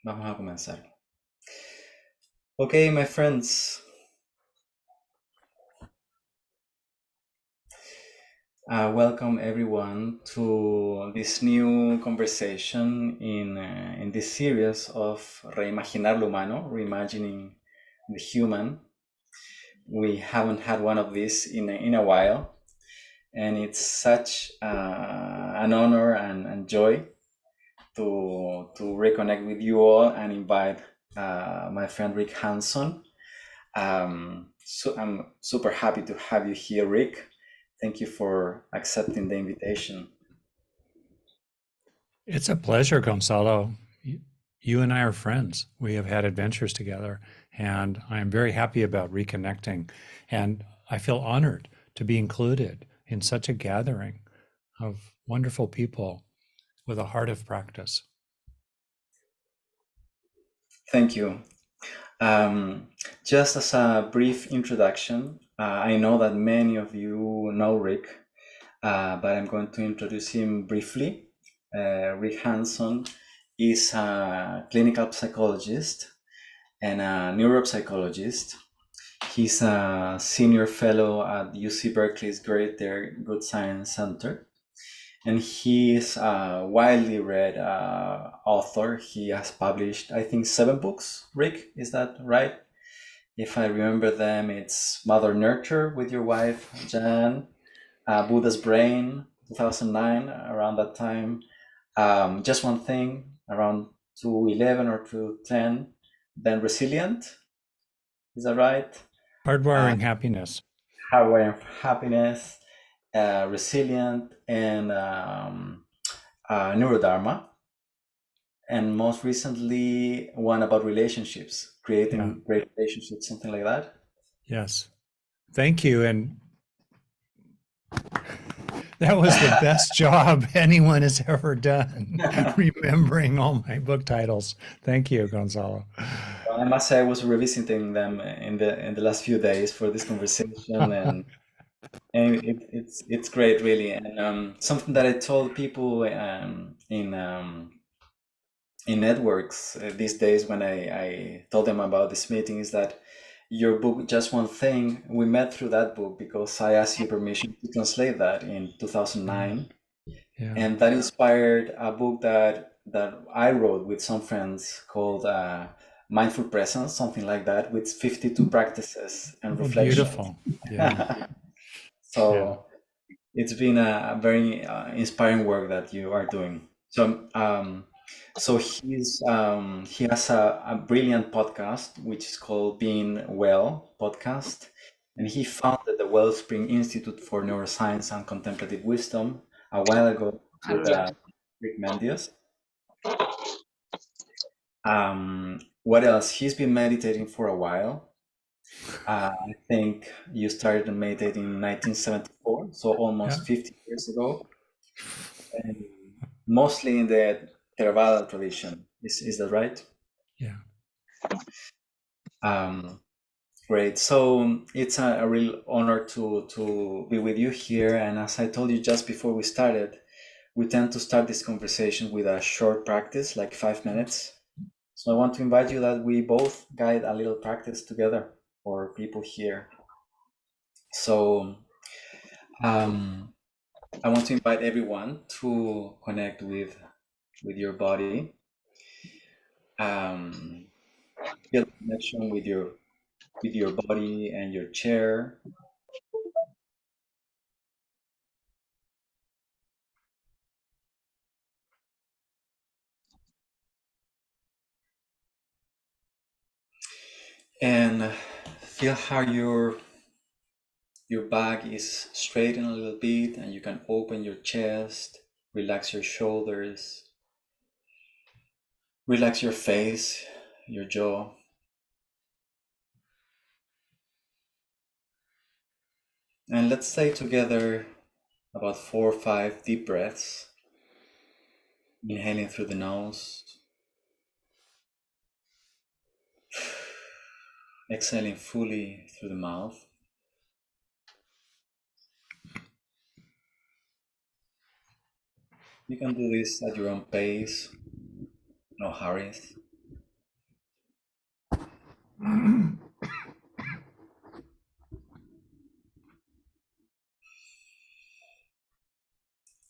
Vamos a comenzar. Okay, my friends. Welcome everyone to this new conversation in this series of Reimaginar lo Humano, reimagining the human. We haven't had one of these in a while, and it's such an honor and joy to reconnect with you all and invite my friend Rick Hanson. So I'm super happy to have you here, Rick. Thank you for accepting the invitation. It's a pleasure, Gonzalo. You and I are friends. We have had adventures together, and I'm very happy about reconnecting. And I feel honored to be included in such a gathering of wonderful people with a heart of practice. Thank you. Just as a brief introduction, I know that many of you know Rick, but I'm going to introduce him briefly. Rick Hanson is a clinical psychologist and a neuropsychologist. He's a senior fellow at UC Berkeley's Greater Good Science Center. And he is a widely read author. He has published, I think, 7 books. Rick, is that right? If I remember them, it's Mother Nurture with your wife, Jan, Buddha's Brain, 2009, around that time. Just One Thing, around 2011 or 2010. Then Resilient, is that right? Hardwiring happiness. Hardware of Happiness, Resilient, and Neurodharma. And most recently, one about relationships, creating great relationships, something like that. Yes. Thank you. And that was the best job anyone has ever done, remembering all my book titles. Thank you, Gonzalo. I must say I was revisiting them in the last few days for this conversation, and it's great, really. And something that I told people in networks these days when I told them about this meeting is that your book, Just One Thing, we met through that book because I asked you permission to translate that in 2009. Yeah. And that inspired a book that I wrote with some friends called Mindful Presence, something like that, with 52 practices and reflections. Beautiful. Yeah. So it's been a very inspiring work that you are doing. So he has a brilliant podcast which is called Being Well podcast, and he founded the Wellspring Institute for Neuroscience and Contemplative Wisdom a while ago with Rick Mendius. What else? He's been meditating for a while. I think you started meditating in 1974, so almost 50 years ago, and mostly in the Theravada tradition. Is that right? Yeah. Great. So it's a real honor to be with you here. And as I told you just before we started, we tend to start this conversation with a short practice, like 5 minutes. So I want to invite you that we both guide a little practice together for people here. So I want to invite everyone to connect with your body, feel connection with your body and your chair. And feel how your back is straightened a little bit, and you can open your chest, relax your shoulders, relax your face, your jaw. And let's say together about 4 or 5 deep breaths, inhaling through the nose, exhaling fully through the mouth. You can do this at your own pace, no hurries.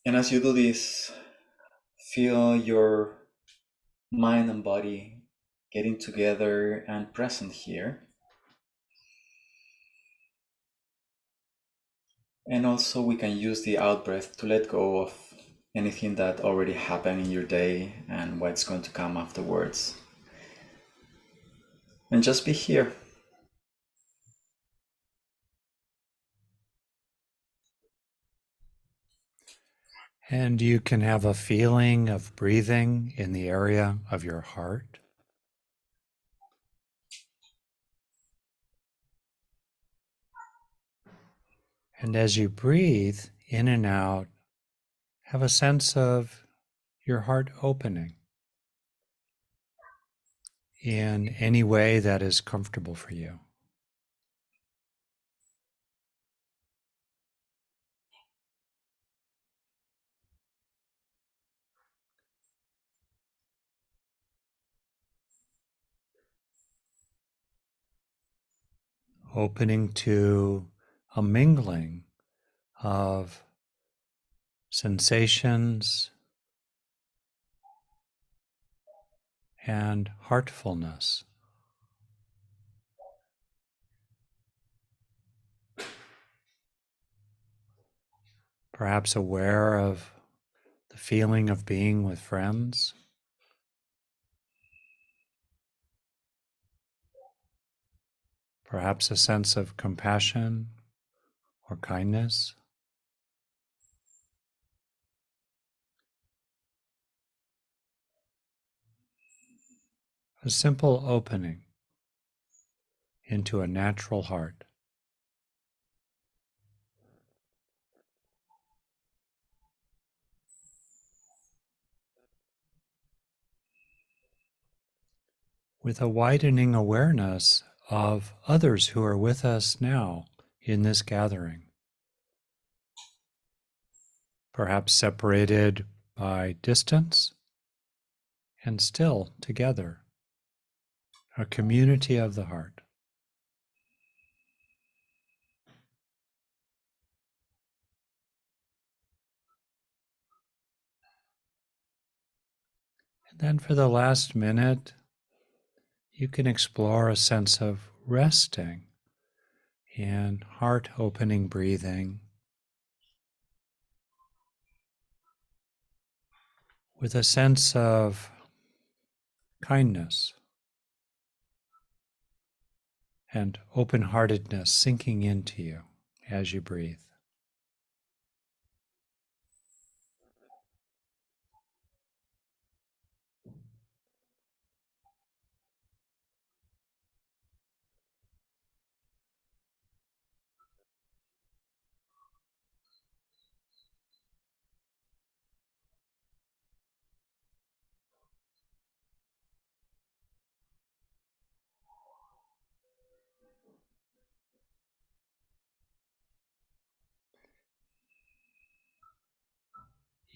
And as you do this, feel your mind and body getting together and present here. And also we can use the out breath to let go of anything that already happened in your day and what's going to come afterwards. And just be here. And you can have a feeling of breathing in the area of your heart. And as you breathe in and out, have a sense of your heart opening in any way that is comfortable for you. Opening to a mingling of sensations and heartfulness. Perhaps aware of the feeling of being with friends. Perhaps a sense of compassion or kindness. A simple opening into a natural heart. With a widening awareness of others who are with us now in this gathering. Perhaps separated by distance and still together. A community of the heart. And then for the last minute, you can explore a sense of resting in heart opening breathing with a sense of kindness and open-heartedness sinking into you as you breathe.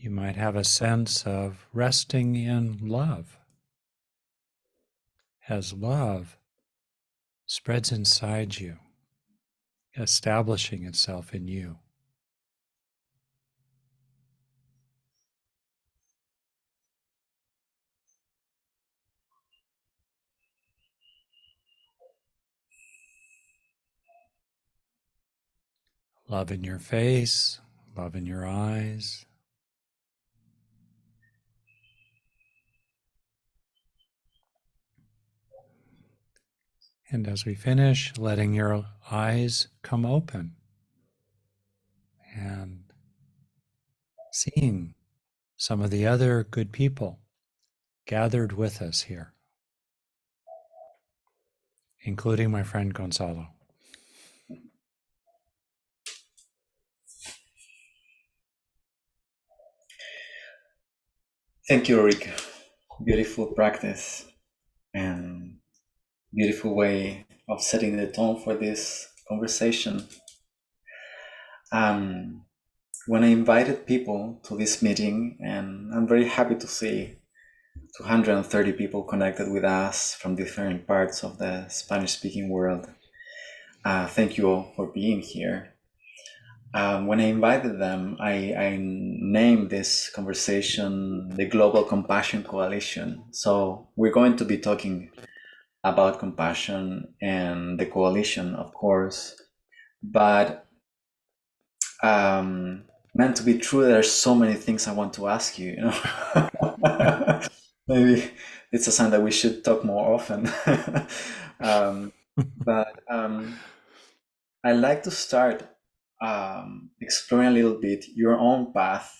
You might have a sense of resting in love, as love spreads inside you, establishing itself in you. Love in your face, love in your eyes. And as we finish, letting your eyes come open and seeing some of the other good people gathered with us here, including my friend Gonzalo. Thank you, Rick. Beautiful practice and beautiful way of setting the tone for this conversation. When I invited people to this meeting, and I'm very happy to see 230 people connected with us from different parts of the Spanish-speaking world. Thank you all for being here. When I invited them, I named this conversation the Global Compassion Coalition. So we're going to be talking about compassion and the coalition, of course, but meant to be true, there are so many things I want to ask you, you know. Maybe it's a sign that we should talk more often. But I like to start exploring a little bit your own path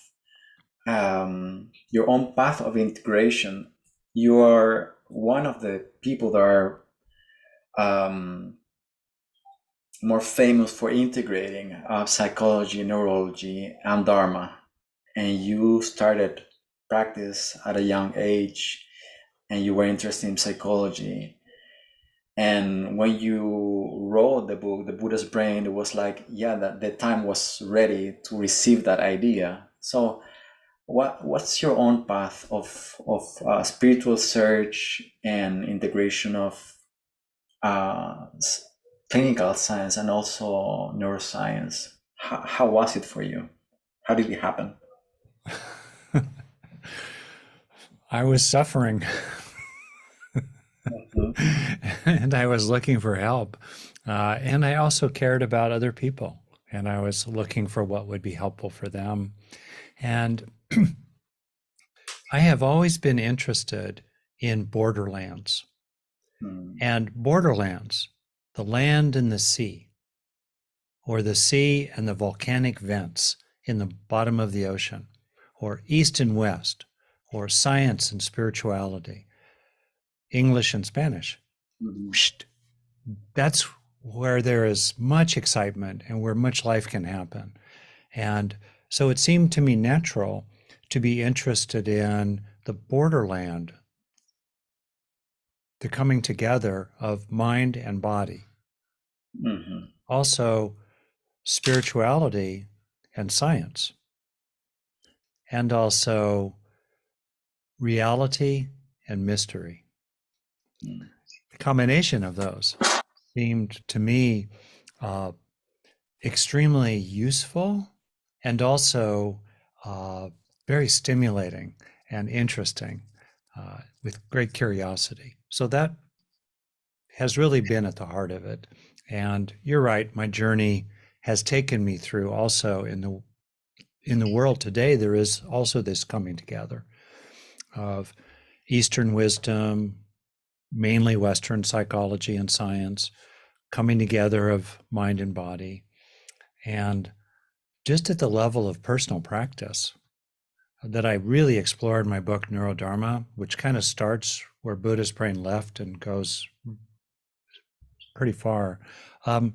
of integration. You are one of the people that are um, more famous for integrating psychology, neurology, and Dharma. And you started practice at a young age, and you were interested in psychology. And when you wrote the book, The Buddha's Brain, it was like, yeah, that the time was ready to receive that idea. So, what's your own path of spiritual search and integration of uh, clinical science and also neuroscience? How was it for you? How did it happen? I was suffering Mhm. and I was looking for help. And I also cared about other people and I was looking for what would be helpful for them. And I have always been interested in borderlands. Mm. And borderlands, the land and the sea, or the sea and the volcanic vents in the bottom of the ocean, or east and west, or science and spirituality, English and Spanish. Mhm. That's where there is much excitement and where much life can happen. And so it seemed to me natural to be interested in the borderland, the coming together of mind and body. Mhm. Also, spirituality and science, and also reality and mystery. Mm. The combination of those seemed to me uh, extremely useful and also uh, very stimulating and interesting with great curiosity. So that has really been at the heart of it. And you're right, my journey has taken me through also in the world today, there is also this coming together of Eastern wisdom, mainly Western psychology and science, coming together of mind and body. And just at the level of personal practice that I really explore in my book, Neurodharma, which kind of starts where Buddha's brain left and goes pretty far. Um,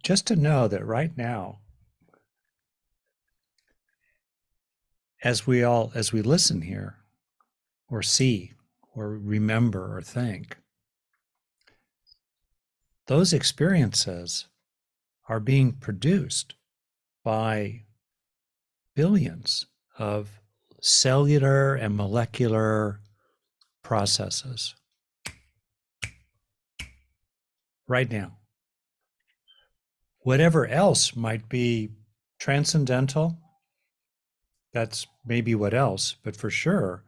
just to know that right now, as we listen here, or see, or remember, or think, those experiences are being produced by billions of cellular and molecular processes right now. Whatever else might be transcendental, that's maybe what else, but for sure,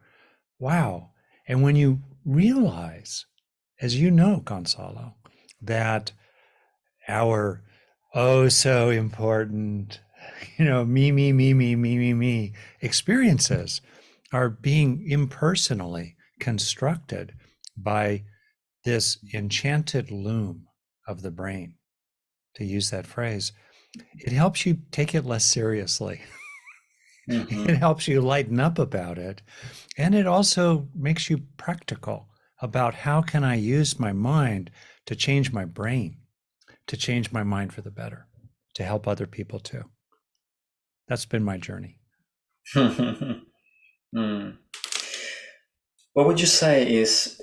wow. And when you realize, as you know, Gonzalo, that our oh so important, me experiences are being impersonally constructed by this enchanted loom of the brain, to use that phrase, it helps you take it less seriously. It Mhm. helps you lighten up about it. And it also makes you practical about how can I use my mind to change my brain, to change my mind for the better, to help other people too. That's been my journey. Mm. What would you say is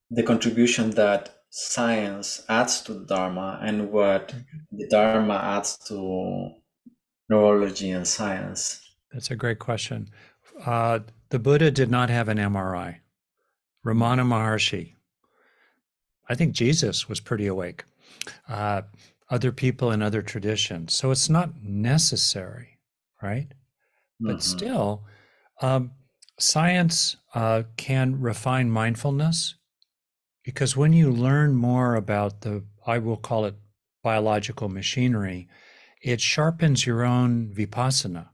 the contribution that science adds to Dharma and what the Dharma adds to neurology and science? That's a great question. the Buddha did not have an MRI. Ramana Maharshi, I think Jesus was pretty awake. Uh, Other people in other traditions. So it's not necessary, right? But Mm-hmm. still, um, science can refine mindfulness, because when you learn more about the, I will call it biological machinery, it sharpens your own vipassana,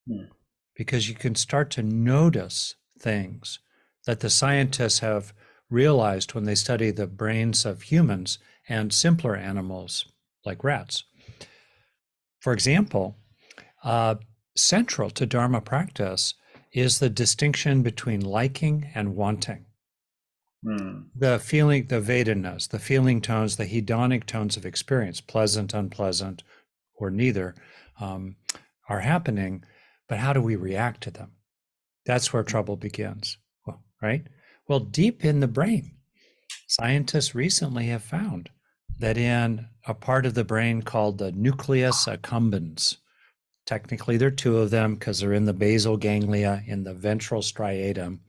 Mm. because you can start to notice things that the scientists have realized when they study the brains of humans and simpler animals like rats. For example, uh, central to Dharma practice is the distinction between liking and wanting. Mm. The feeling, the Vedanas, the feeling tones, the hedonic tones of experience, pleasant, unpleasant, or neither, um, are happening, but how do we react to them? That's where trouble begins, well, right? Well, deep in the brain, scientists recently have found that in a part of the brain called the nucleus accumbens, technically there are two of them because they're in the basal ganglia in the ventral striatum.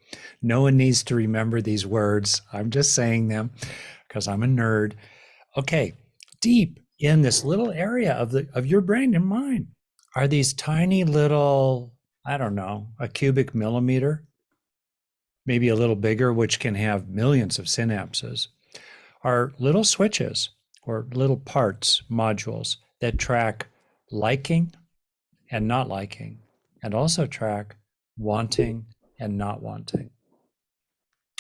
No one needs to remember these words. I'm just saying them because I'm a nerd. Okay, deep in this little area of your brain and mine are these tiny little, I don't know, a cubic millimeter, maybe a little bigger, which can have millions of synapses, are little switches or little parts, modules that track liking and not liking, and also track wanting and not wanting.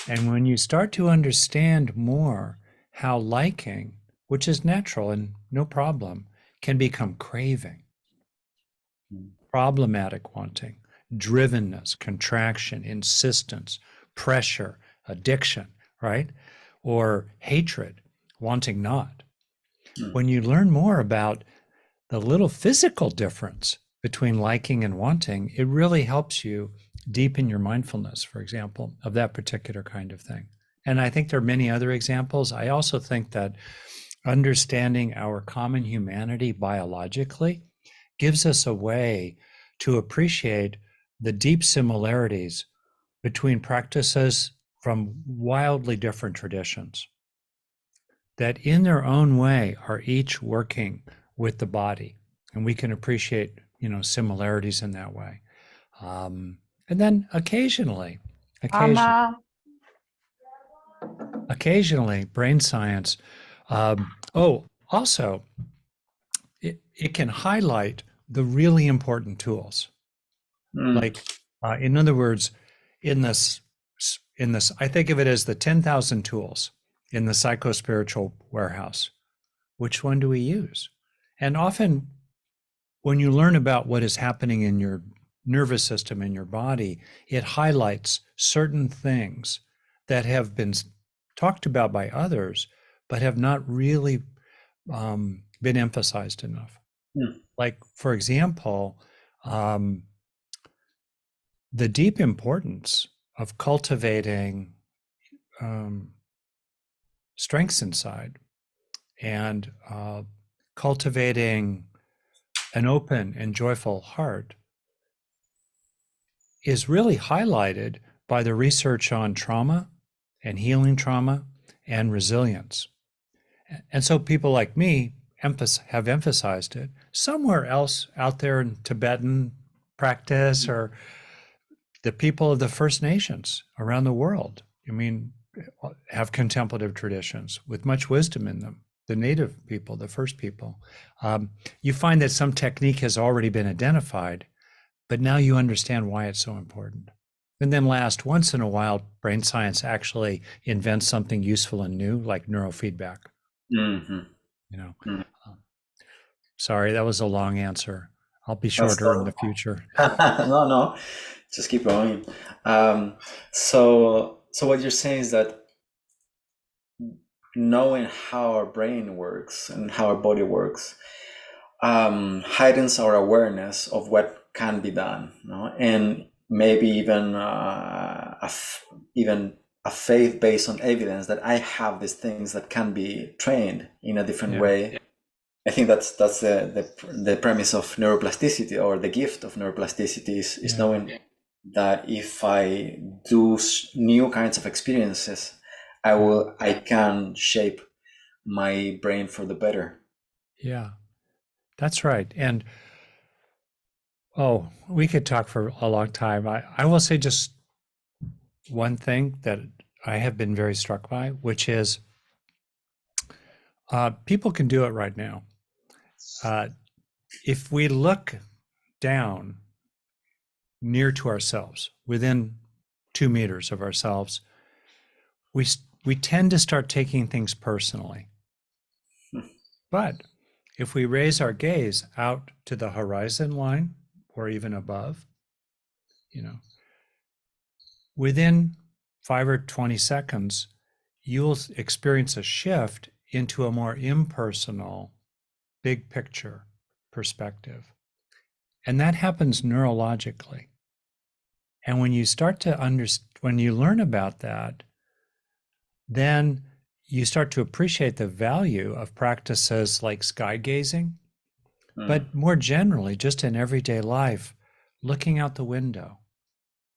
And when you start to understand more how liking, which is natural and no problem, can become craving, Mm. problematic wanting, drivenness, contraction, insistence, pressure, addiction, right? Or hatred, wanting not. Mm. When you learn more about the little physical difference between liking and wanting, it really helps you deepen your mindfulness, for example, of that particular kind of thing. And I think there are many other examples. I also think that understanding our common humanity biologically gives us a way to appreciate the deep similarities between practices from wildly different traditions that in their own way are each working with the body, and we can appreciate similarities in that way. And then occasionally Mama. occasionally brain science, oh, also it can highlight the really important tools. Mm. Like, in other words, in this, I think of it as the 10,000 tools in the psycho-spiritual warehouse. Which one do we use? And often, when you learn about what is happening in your nervous system, in your body, it highlights certain things that have been talked about by others, but have not really been emphasized enough. Mm. Like, for example, the deep importance of cultivating strengths inside and cultivating an open and joyful heart is really highlighted by the research on trauma and healing trauma and resilience. And so people like me have emphasized it. Somewhere else out there in Tibetan practice, or the people of the First Nations around the world, I mean, have contemplative traditions with much wisdom in them. The native people, the first people, you find that some technique has already been identified, but now you understand why it's so important. And then last, once in a while, brain science actually invents something useful and new, like neurofeedback. Mm-hmm. Mm. Sorry, that was a long answer. I'll be That's shorter in the future. no, just keep going. So what you're saying is that knowing how our brain works and how our body works heightens our awareness of what can be done, no? And maybe even even a faith based on evidence that I have these things that can be trained in a different way. I think that's the premise of neuroplasticity, or the gift of neuroplasticity is knowing that if I do new kinds of experiences, Yeah. I can shape my brain for the better. Yeah. That's right. And oh, we could talk for a long time. I will say just one thing that I have been very struck by, which is people can do it right now. Uh, if we look down near to ourselves, within 2 meters of ourselves, we we tend to start taking things personally. But if we raise our gaze out to the horizon line or even above, you know, within 5 or 20 seconds, you'll experience a shift into a more impersonal, big picture perspective. And that happens neurologically. And when you start to when you learn about that, then you start to appreciate the value of practices like sky gazing, Mm, but more generally, just in everyday life, looking out the window,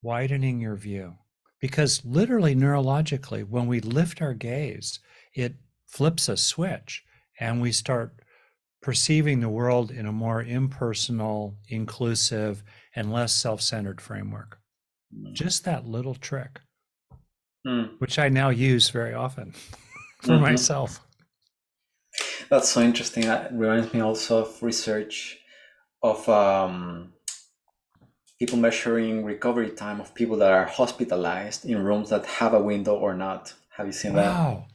widening your view. Because literally, neurologically, when we lift our gaze, it flips a switch and we start perceiving the world in a more impersonal, inclusive, and less self centered framework. mm, Just that little trick, mm, which I now use very often for mhm. myself. That's so interesting. That reminds me also of research of people measuring recovery time of people that are hospitalized in rooms that have a window or not. Have you seen that? Wow.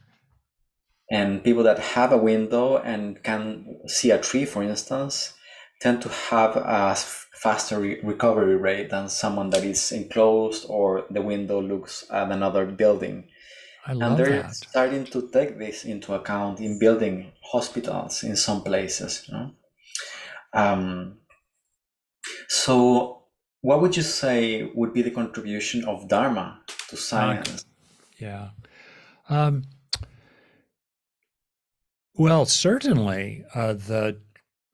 And people that have a window and can see a tree, for instance, tend to have a faster recovery rate than someone that is enclosed or the window looks at another building. I And love they're that. starting to take this into account in building hospitals in some places. You know? Um, so, what would you say would be the contribution of Dharma to Okay. science? Yeah. Um, well, certainly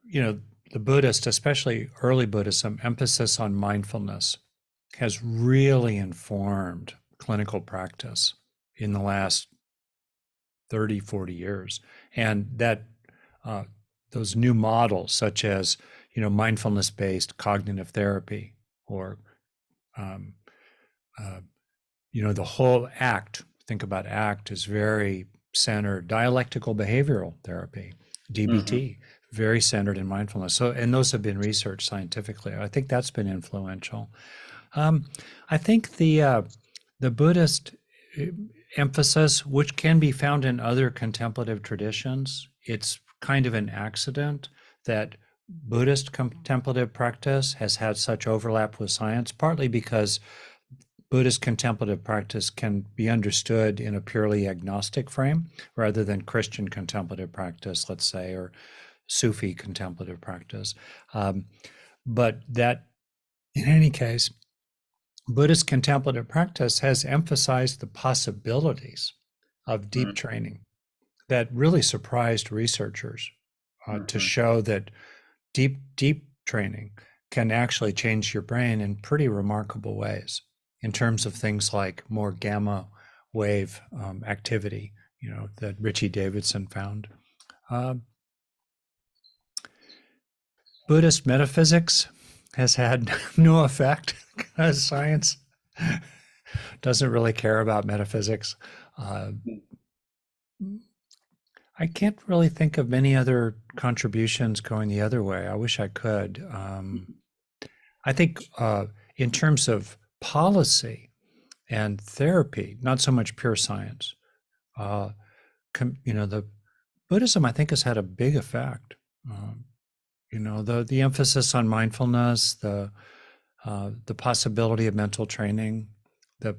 you know, the Buddhist, especially early Buddhism, emphasis on mindfulness has really informed clinical practice in the last 30, 40 years. And that uh, those new models, such as, mindfulness-based cognitive therapy or, um, uh, the whole ACT, think about ACT is very centered, dialectical behavioral therapy, Mm-hmm. DBT, very centered in mindfulness. So, and those have been researched scientifically. I think that's been influential. Um, I think the Buddhist uh, emphasis, which can be found in other contemplative traditions, it's kind of an accident that Buddhist contemplative practice has had such overlap with science, partly because Buddhist contemplative practice can be understood in a purely agnostic frame rather than Christian contemplative practice, let's say, or Sufi contemplative practice. Um, but that, in any case, Buddhist contemplative practice has emphasized the possibilities of deep training that really surprised researchers to Mm-hmm. show that deep training can actually change your brain in pretty remarkable ways in terms of things like more gamma wave activity, that Richie Davidson found. Uh, Buddhist metaphysics has had no effect because science doesn't really care about metaphysics. Uh, I can't really think of many other contributions going the other way. I wish I could. I think in terms of policy and therapy, not so much pure science. Uh, the Buddhism, I think, has had a big effect. Um, the emphasis on mindfulness, the possibility of mental training, the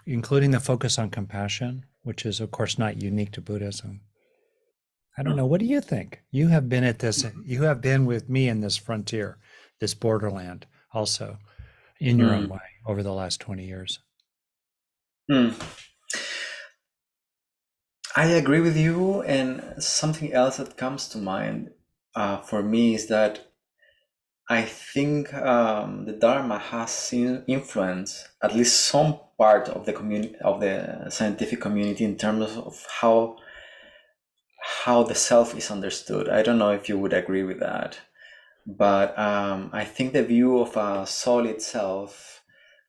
including the focus on compassion, which is of course not unique to Buddhism. I don't know. What do you think? You have been at this. You have been with me in this frontier, this borderland, also in your own Mm-hmm. way over the last 20 years. Mm. I agree with you, and something else that comes to mind for me is that I think the Dharma has influenced at least some part of the community, of the scientific community, in terms of how the self is understood. I don't know if you would agree with that, but I think the view of a solid self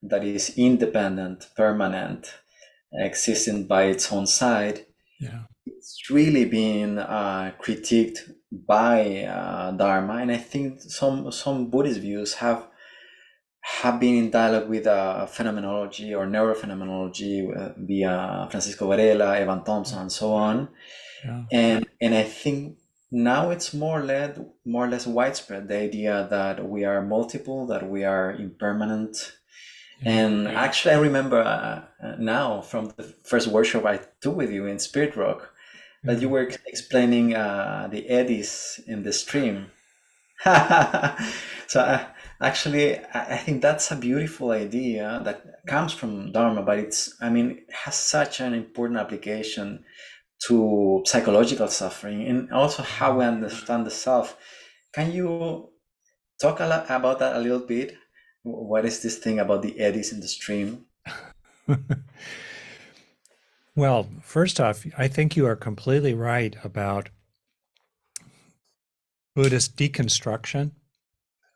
that is independent, permanent, existing by its own side, Yeah. it's really being critiqued by Dharma, and I think some Buddhist views have been in dialogue with phenomenology or neurophenomenology via Francisco Varela, Evan Thompson, and so on. Yeah. And I think now it's more or less widespread, the idea that we are multiple, that we are impermanent. Yeah. And actually, I remember now from the first workshop I took with you in Spirit Rock that you Yeah. were explaining the eddies in the stream. So actually, I think that's a beautiful idea that comes from Dharma, but I mean, it has such an important application to psychological suffering and also how we understand the self. Can you talk a lot about that a little bit? What is this thing about the eddies in the stream? Well, first off, I think you are completely right about Buddhist deconstruction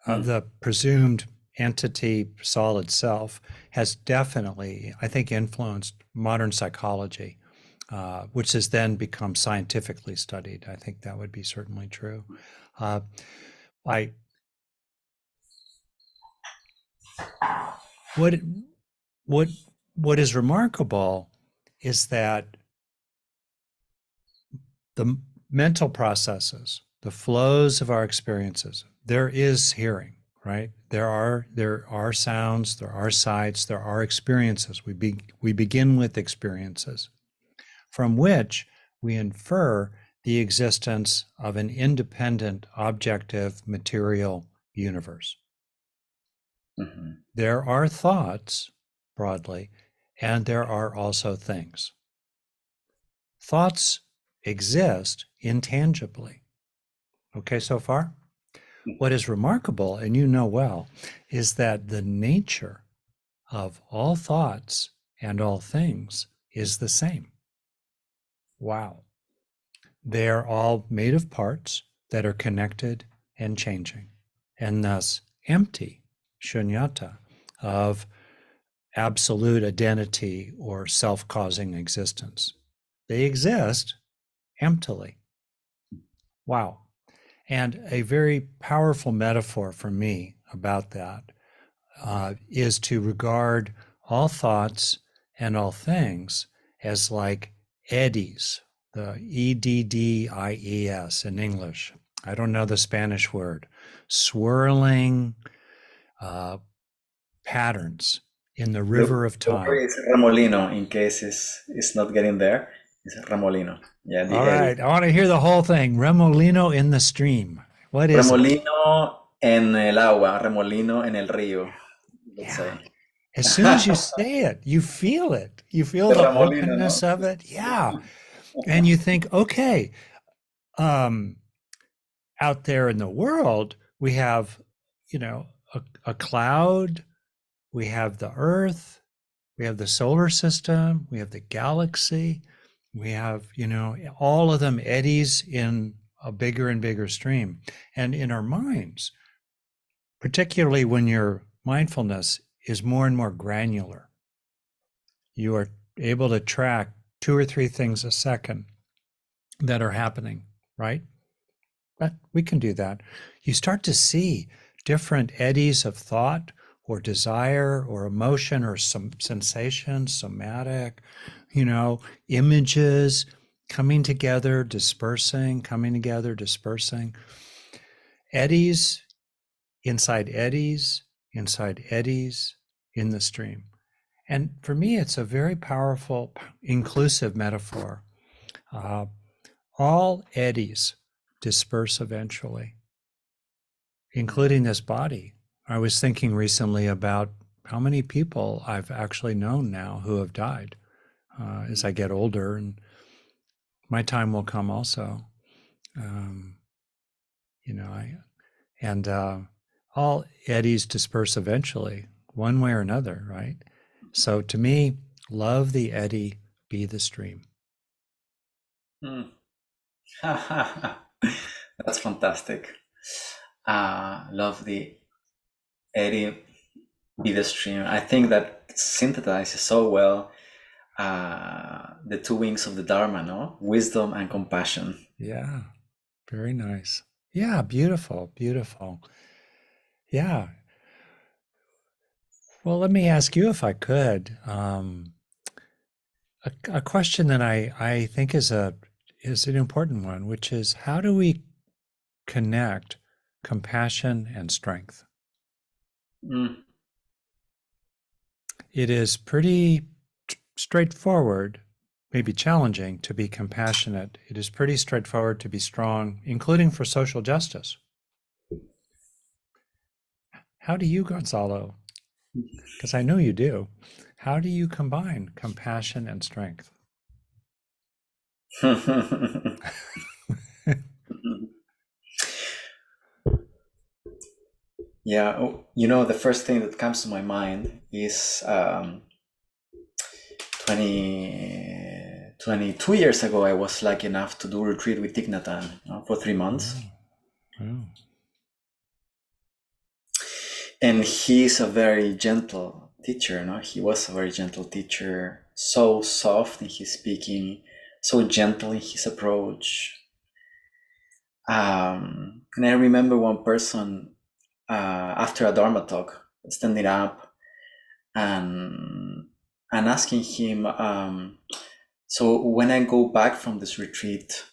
of Mm, the presumed entity solid self has definitely, I think, influenced modern psychology, which has then become scientifically studied. I think that would be certainly true. Uh, I what what what is remarkable is that the mental processes, the flows of our experiences, there is hearing, right? There are sounds, there are sights, there are experiences. We begin with experiences from which we infer the existence of an independent, objective, material universe. mhm, There are thoughts, broadly, and there are also things. Thoughts exist intangibly. Okay, so far? What is remarkable, and you know well, is that the nature of all thoughts and all things is the same. Wow. They are all made of parts that are connected and changing, and thus empty, shunyata, of absolute identity or self causing existence. They exist emptily. Wow. And a very powerful metaphor for me about that is to regard all thoughts and all things as like eddies, the EDDIES in English. I don't know the Spanish word, swirling uh, patterns in the river of The word time. is remolino in case it's not getting there. It's remolino. Yeah, the All eddy. right, I want to hear the whole thing. Remolino in the stream. What is it? Remolino en el agua, remolino en el río, let's Yeah. say. As soon as you say it, you feel it. You feel The the remolino, openness no? of it. Yeah. And you think, okay, um, out there in the world, we have, you know, a cloud, we have the earth, we have the solar system, we have the galaxy, we have, all of them eddies in a bigger and bigger stream. And in our minds, particularly when your mindfulness is more and more granular, you are able to track two or three things a second that are happening, right? But we can do that. You start to see different eddies of thought or desire or emotion or some sensation, somatic, images coming together, dispersing, coming together, dispersing. Eddies inside eddies in the stream. And for me, it's a very powerful, inclusive metaphor. Uh, all eddies disperse eventually, including this body. I was thinking recently about how many people I've actually known now who have died as I get older, and my time will come also. Um, you know, I and all eddies disperse eventually, one way or another, right? So to me, love the eddy, be the stream. Mm. That's fantastic. Love the eddy, be the stream. I think that synthesizes so well the two wings of the Dharma, no? Wisdom and compassion. Yeah, very nice. Yeah, beautiful, beautiful. Yeah. Well, let me ask you if I could. A question that I think is an important one, which is how do we connect compassion and strength? Mm. It is pretty straightforward, maybe challenging to be compassionate. It is pretty straightforward to be strong, including for social justice. How do you, Gonzalo? Because I know you do. How do you combine compassion and strength? Yeah, the first thing that comes to my mind is 22 years ago, I was lucky enough to do a retreat with Thich Nhat Hanh, for 3 months. Oh, oh. And he's a very gentle teacher, no? He was a very gentle teacher, so soft in his speaking, so gentle in his approach. And I remember one person after a Dharma talk standing up and asking him, so when I go back from this retreat,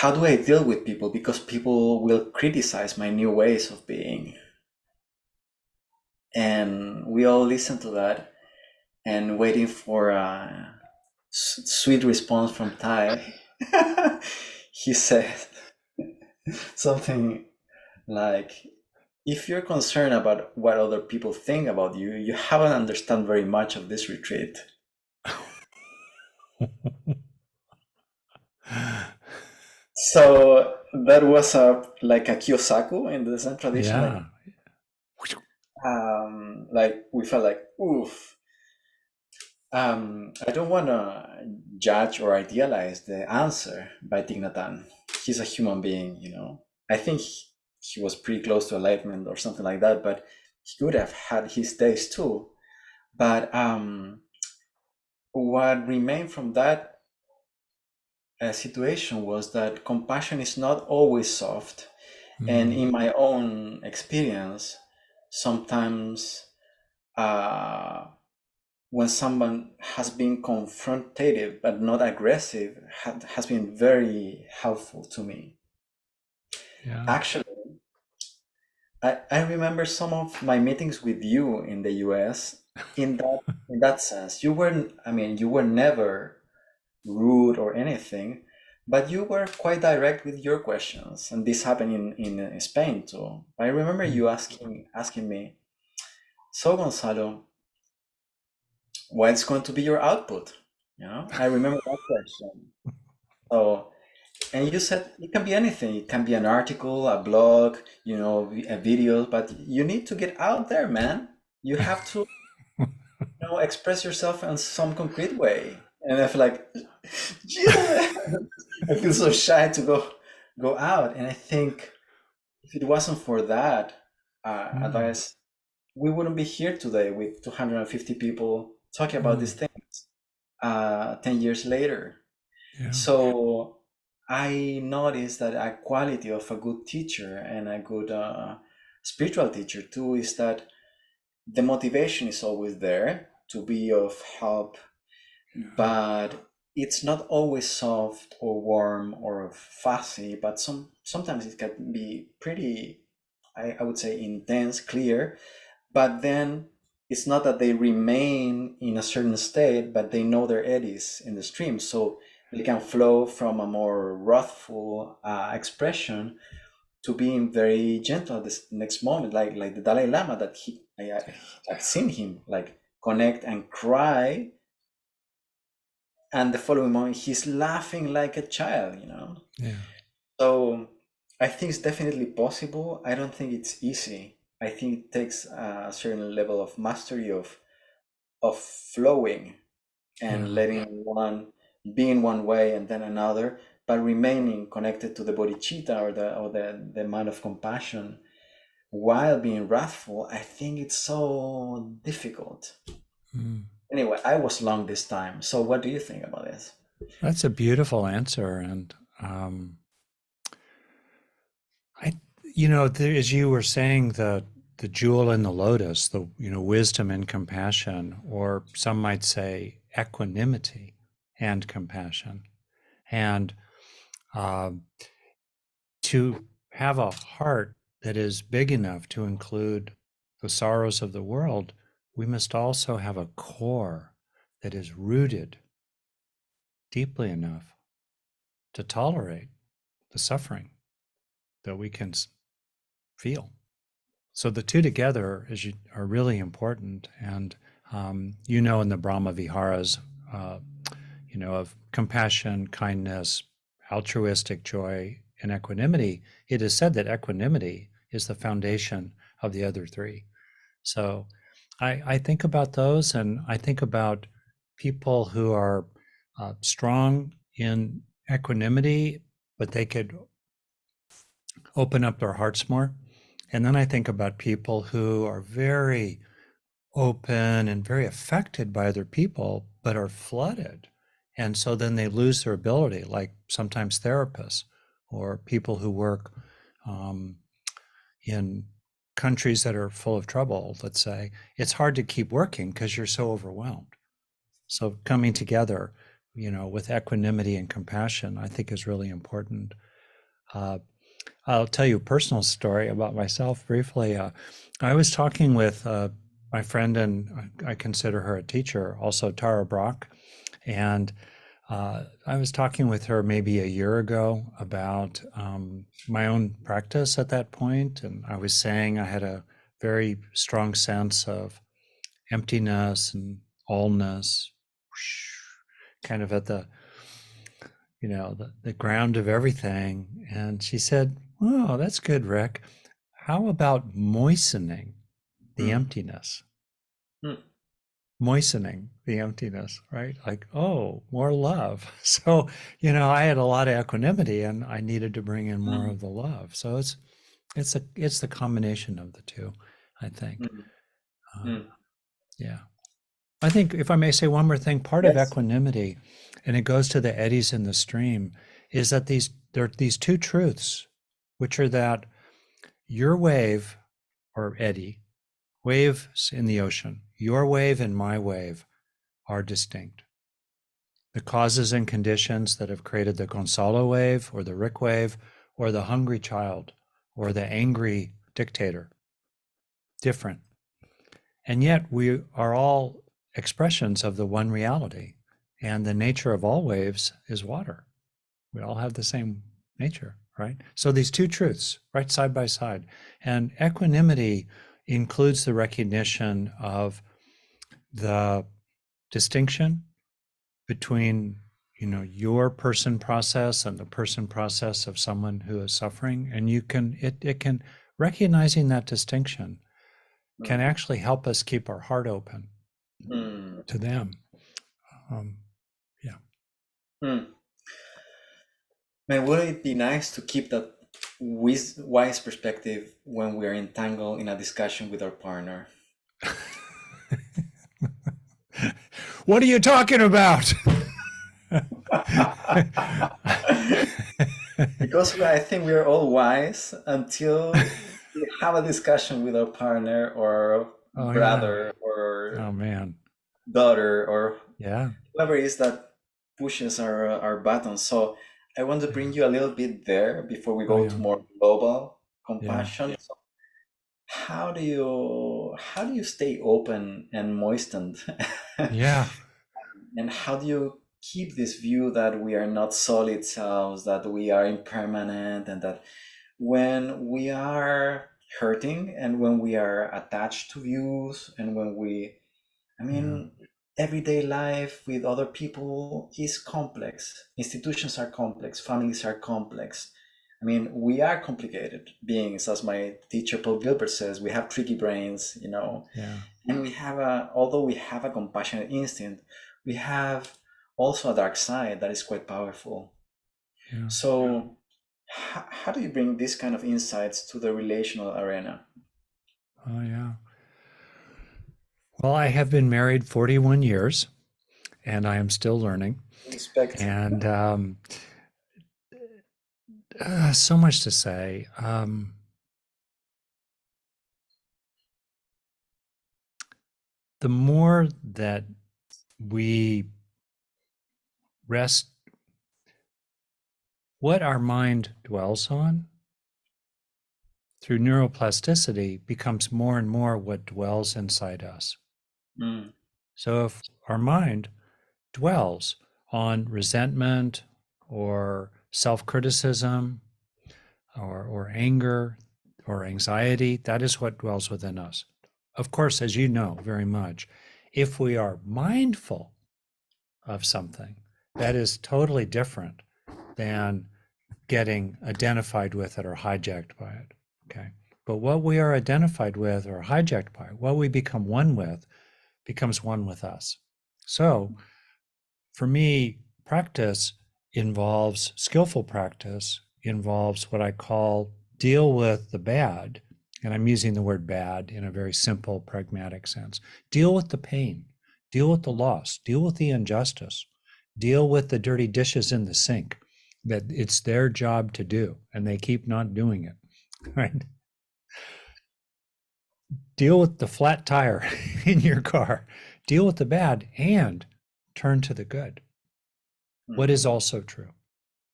how do I deal with people? Because people will criticize my new ways of being. And we all listen to that and waiting for a sweet response from Thai. He said something like, if you're concerned about what other people think about you, you haven't understood very much of this retreat. So that was like a Kyosaku in the Zen tradition. Yeah. Like we felt like, oof. I don't want to judge or idealize the answer by Thich Nhat Hanh. He's a human being. I think he was pretty close to enlightenment or something like that, but he could have had his days too. But what remained from that situation was that compassion is not always soft. And in my own experience, sometimes when someone has been confrontative but not aggressive, has been very helpful to me. Yeah. Actually, I remember some of my meetings with you in the US in that sense. You were never rude or anything, but you were quite direct with your questions. And this happened in Spain too. I remember you asking me, so Gonzalo, what's going to be your output? I remember that question. So, and you said it can be anything. It can be an article, a blog, a video, but you need to get out there, man. You have to, express yourself in some concrete way. And I feel like, yeah, I feel so shy to go out. And I think if it wasn't for that advice, we wouldn't be here today with 250 people talking about these things 10 years later. Yeah. So I noticed that a quality of a good teacher and a good spiritual teacher too is that the motivation is always there to be of help, but it's not always soft or warm or fussy, but sometimes it can be pretty, I would say, intense, clear, but then it's not that they remain in a certain state, but they know their eddies in the stream, so they can flow from a more wrathful expression to being very gentle at this next moment, like the Dalai Lama, that I've seen him like connect and cry, and the following moment he's laughing like a child. Yeah. So I think it's definitely possible. I don't think it's easy. I think it takes a certain level of mastery of flowing and Yeah. letting one be in one way and then another, but remaining connected to the bodhicitta or the mind of compassion while being wrathful. I think it's so difficult. Mm. Anyway, I was long this time. So what do you think about this? That's a beautiful answer. And I, as you were saying, the jewel in the lotus, the wisdom and compassion, or some might say equanimity and compassion, and um, to have a heart that is big enough to include the sorrows of the world, we must also have a core that is rooted deeply enough to tolerate the suffering that we can feel. So the two together are really important. And, in the Brahma Viharas, uh, of compassion, kindness, altruistic joy, and equanimity, it is said that equanimity is the foundation of the other three. So I think about those, and I think about people who are strong in equanimity, but they could open up their hearts more. And then I think about people who are very open and very affected by other people, but are flooded. And so then they lose their ability, like sometimes therapists or people who work um, in countries that are full of trouble, let's say. It's hard to keep working because you're so overwhelmed. So coming together, with equanimity and compassion, I think is really important. Uh, I'll tell you a personal story about myself briefly. I was talking with my friend, and I consider her a teacher, also Tara Brock. And I was talking with her maybe a year ago about my own practice at that point. And I was saying I had a very strong sense of emptiness and allness, kind of at the ground of everything. And she said, "Oh, that's good, Rick. How about moistening the Hmm. emptiness? Hmm. Moistening the emptiness, right? Like, oh, more love." So, I had a lot of equanimity and I needed to bring in more Hmm. of the love. So it's the combination of the two, I think. Hmm. Uh, Hmm. yeah. I think if I may say one more thing, part of Yes. equanimity, and it goes to the eddies in the stream, is that there are these two truths, which are that your wave or eddy, waves in the ocean, your wave and my wave are distinct. The causes and conditions that have created the Gonzalo wave or the Rick wave or the hungry child or the angry dictator, different. And yet we are all expressions of the one reality. And the nature of all waves is water. We all have the same nature, right? So these two truths, right side by side. And equanimity includes the recognition of the distinction between your person process and the person process of someone who is suffering. And it can recognizing that distinction can Hmm. actually help us keep our heart open Hmm. to them. Um, yeah. Hmm. Man, would it be nice to keep that wise perspective when we are entangled in a discussion with our partner? What are you talking about? Because I think we are all wise until we have a discussion with our partner or Oh yeah. brother or Oh man. daughter or Yeah. whoever it is that pushes our buttons. So I want to Yeah. bring you a little bit there before we Oh go to yeah. more global Yeah. compassion. So how do you stay open and moistened? Yeah. And how do you keep this view that we are not solid selves, that we are impermanent, and that when we are hurting and when we are attached to views and when I Yeah. mean, everyday life with other people is complex. Institutions are complex, families are complex. I mean, we are complicated beings, as my teacher Paul Gilbert says. We have tricky brains, Yeah. and we have although we have a compassionate instinct, we have also a dark side that is quite powerful. Yeah. So, how do you bring this kind of insights to the relational arena? Oh, yeah. Well, I have been married 41 years and I am still learning. Respect. And so much to say. The more that we rest, what our mind dwells on through neuroplasticity becomes more and more what dwells inside us. Mm, So if our mind dwells on resentment or self-criticism or anger or anxiety, that is what dwells within us. Of course, as you know very much, if we are mindful of something, that is totally different than getting identified with it or hijacked by it. Okay. But what we are identified with or hijacked by, what we become one with, becomes one with us. So for me, practice involves skillful practice, involves what I call deal with the bad. And I'm using the word bad in a very simple, pragmatic sense. Deal with the pain, deal with the loss, deal with the injustice, deal with the dirty dishes in the sink that it's their job to do and they keep not doing it. Right? Deal with the flat tire in your car, deal with the bad, and turn to the good. What is mm, also true?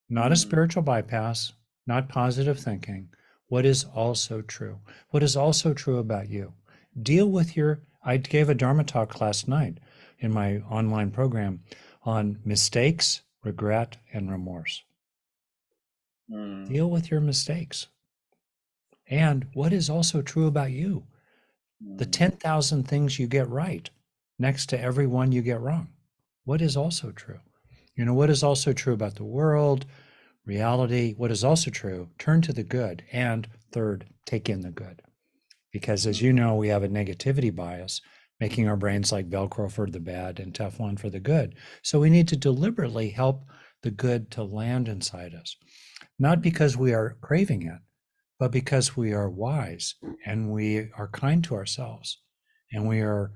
Not a mm, spiritual bypass, not positive thinking. What is also true? What is also true about you? Deal with I gave a Dharma talk last night in my online program on mistakes, regret, and remorse. mm, Deal with your mistakes. And what is also true about you? The mm, 10,000 things you get right next to every one you get wrong. What is also true? What is also true about the world, reality? What is also true? Turn to the good. And third, take in the good. Because as mm, you know, we have a negativity bias, making our brains like Velcro for the bad and Teflon for the good. So we need to deliberately help the good to land inside us, not because we are craving it, but because we are wise and we are kind to ourselves and we are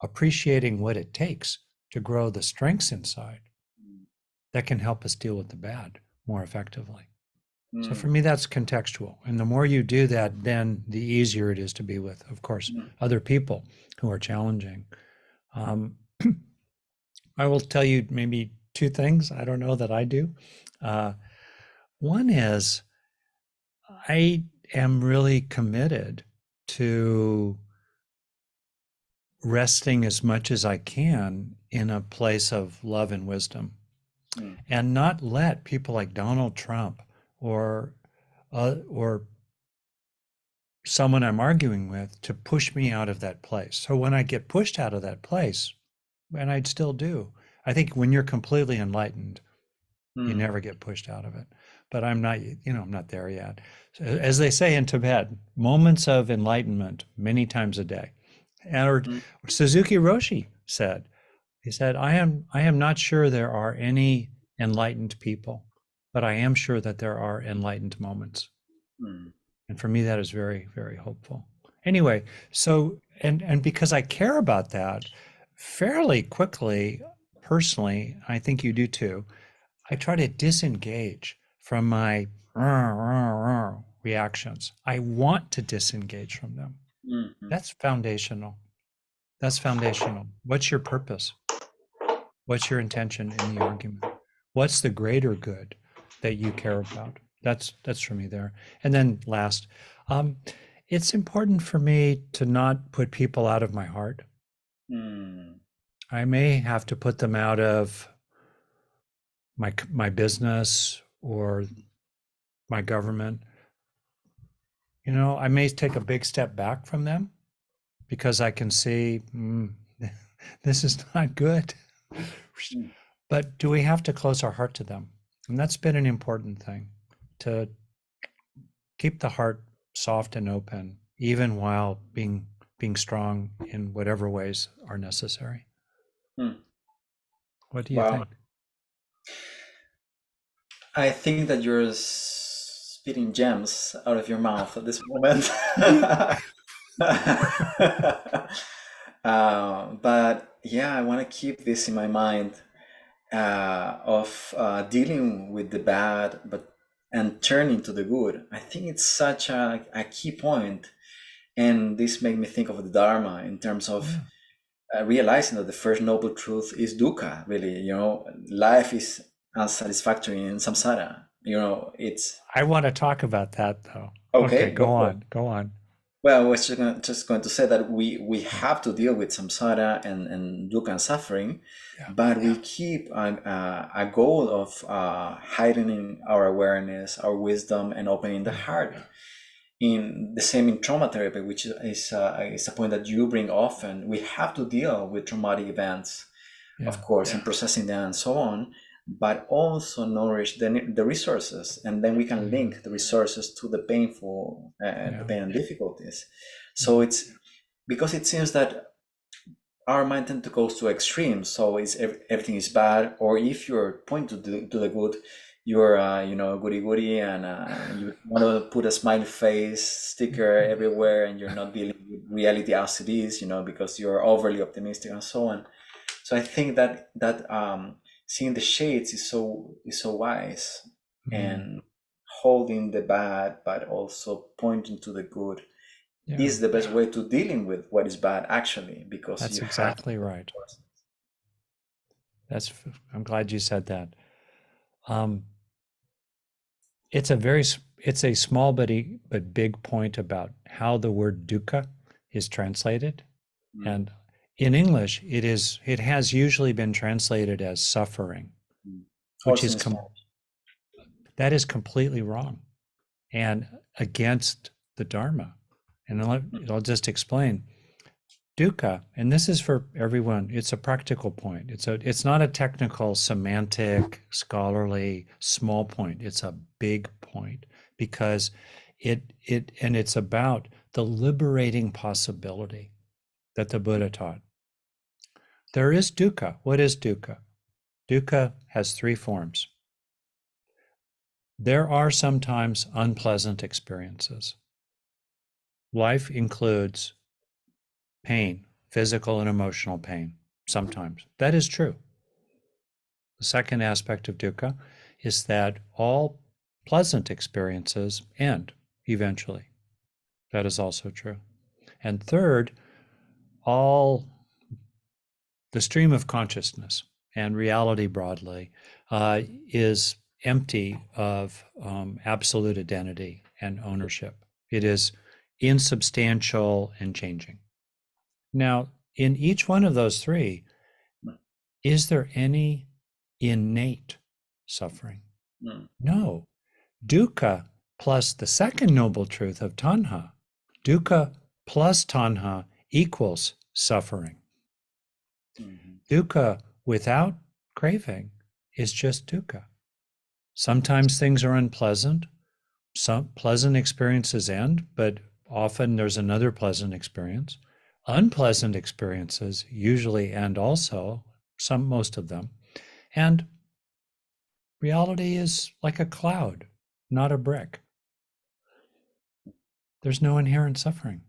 appreciating what it takes to grow the strengths inside that can help us deal with the bad more effectively. So for mm, me, that's contextual. And the more you do that, then the easier it is to be with, of course, mm, other people who are challenging. Um, I will tell you maybe two things I don't know that I do. Uh, One is I am really committed to resting as much as I can in a place of love and wisdom mm, and not let people like Donald Trump or someone I'm arguing with to push me out of that place. So when I get pushed out of that place, and I'd still do, I think when you're completely enlightened, you mm, never get pushed out of it. But I'm not, I'm not there yet. So, as they say in Tibet, moments of enlightenment many times a day. Or mm, Suzuki Roshi said, he said, I am not sure there are any enlightened people, but I am sure that there are enlightened moments. mm, And for me, that is very, very hopeful. Anyway, so and because I care about that fairly quickly, personally, I think you do too, I try to disengage from my reactions. I want to disengage from them. mm, mm, That's foundational. That's foundational. What's your purpose? What's your intention in the argument? What's the greater good that you care about? That's for me there. And then last, um, it's important for me to not put people out of my heart. mm, I may have to put them out of my business or my government. I may take a big step back from them because I can see this is not good. mm, But do we have to close our heart to them? And that's been an important thing to keep the heart soft and open, even while being strong in whatever ways are necessary. Hmm. What do you Wow. think? I think that you're spitting gems out of your mouth at this moment. But yeah, I want to keep this in my mind of dealing with the bad, but and turning to the good. I think it's such a key point, and this made me think of the Dharma in terms of Yeah. realizing that the first noble truth is dukkha. Really, life is unsatisfactory in samsara. It's I want to talk about that though. Okay, okay. go Go for it. on. Go on. Well, I was just going to say that we Yeah. have to deal with samsara and dukkha and suffering, Yeah. but we keep a goal of heightening our awareness, our wisdom, and opening the Yeah. heart. In the same in trauma therapy, which is a point that you bring often, we have to deal with traumatic events, Yeah. of course, and processing them and so on, but also nourish the resources, and then we can Mhm. link the resources to the painful, the Yeah. pain and difficulties. Yeah. So it's because it seems that our mind tend to go to extremes. So everything is bad, or if you're pointing to the good, you're goody goody, and you want to put a smiley face sticker everywhere, and you're not dealing with reality as it is, because you're overly optimistic and so on. So I think that seeing the shades is so wise, Mhm. and holding the bad, but also pointing to the good Yeah. is the best way to dealing with what is bad, actually, because That's you have to. exactly right. I'm glad you said that. Um, it's a small but big point about how the word dukkha is translated. Mm, And in English, it has usually been translated as suffering, mm. which Also is in Spanish. that is completely wrong and against the Dharma. And I'll just explain. Dukkha, and this is for everyone, it's a practical point. It's not a technical, semantic, scholarly, small point. It's a big point because it's about the liberating possibility that the Buddha taught. There is dukkha. What is dukkha? Dukkha has three forms. There are sometimes unpleasant experiences. Life includes pain, physical and emotional pain, sometimes. That is true. The second aspect of dukkha is that all pleasant experiences end eventually. That is also true. And third, all the stream of consciousness and reality broadly is empty of absolute identity and ownership. It is insubstantial and changing. Now, in each one of those three, is there any innate suffering? Mm, No. Dukkha plus the second noble truth of tanha, dukkha plus tanha equals suffering. mhm, Dukkha without craving is just dukkha. Sometimes things are unpleasant. Some pleasant experiences end, but often there's another pleasant experience. Unpleasant experiences usually end also, most of them. And reality is like a cloud, not a brick. There's no inherent suffering.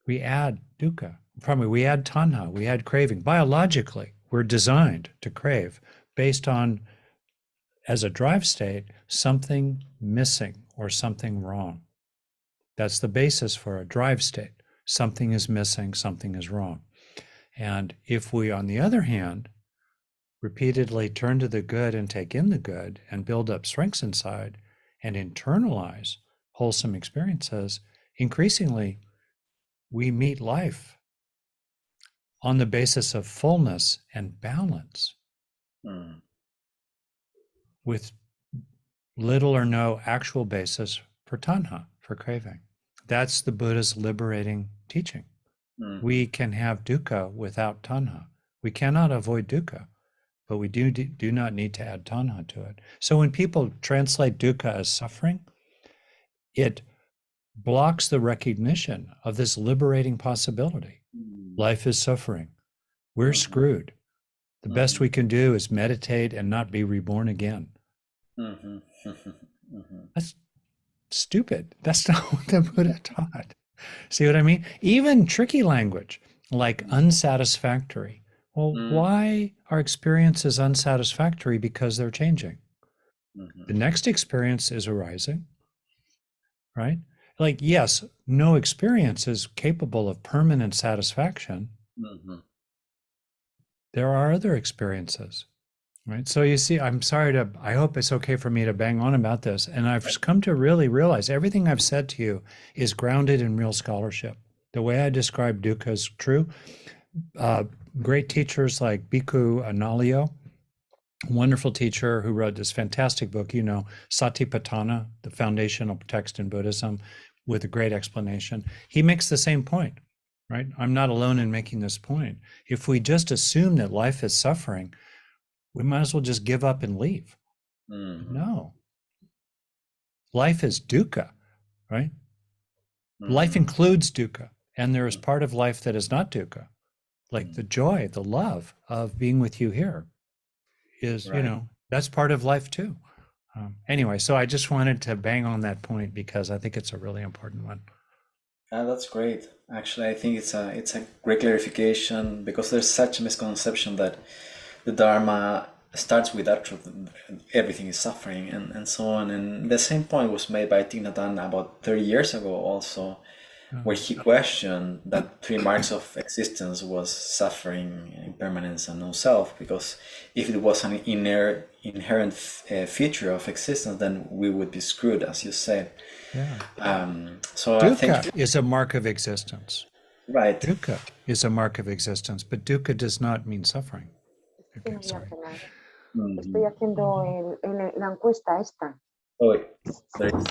We add dukkha. We add tanha, we add craving. Biologically, we're designed to crave based on, as a drive state, something missing or something wrong. That's the basis for a drive state. Something is missing, something is wrong. And if we, on the other hand, repeatedly turn to the good and take in the good and build up strengths inside and internalize wholesome experiences, increasingly we meet life on the basis of fullness and balance mm, with little or no actual basis for tanha, for craving. That's the Buddha's liberating teaching. mhm. We can have dukkha without tanha. We cannot avoid dukkha, but we do not need to add tanha to it. So when people translate dukkha as suffering, it blocks the recognition of this liberating possibility. Life is suffering. We're screwed. The best we can do is meditate and not be reborn again. That's stupid. That's not what the Buddha taught. See what I mean? Even tricky language like unsatisfactory. Well, why are experiences unsatisfactory? Because they're changing. The next experience is arising, right? Like, yes, no experience is capable of permanent satisfaction. There are other experiences, right? So you see, I hope it's okay for me to bang on about this. And I've come to really realize everything I've said to you is grounded in real scholarship. The way I describe dukkha is true. Great teachers like Bhikkhu Analayo, wonderful teacher who wrote this fantastic book, Satipatthana, the foundational text in Buddhism, with a great explanation. He makes the same point, right? I'm not alone in making this point. If we just assume that life is suffering, we might as well just give up and leave. No. Life is dukkha, right? Life includes dukkha, and there is part of life that is not dukkha, like the joy, the love of being with you here is, that's part of life too. Anyway, so I just wanted to bang on that point because I think it's a really important one. That's great. Actually, I think it's a great clarification because there's such a misconception that the Dharma starts with that truth, everything is suffering and so on. And the same point was made by Thich Nhat Hanh about 30 years ago also, where he questioned that 3 marks of existence was suffering, impermanence, and no self, because if it was an inherent feature of existence, then we would be screwed, as you said. So dukkha I think is a mark of existence. Right. Dukkha is a mark of existence, but dukkha does not mean suffering. Okay, sorry. Estoy haciendo la encuesta esta. Oh, there is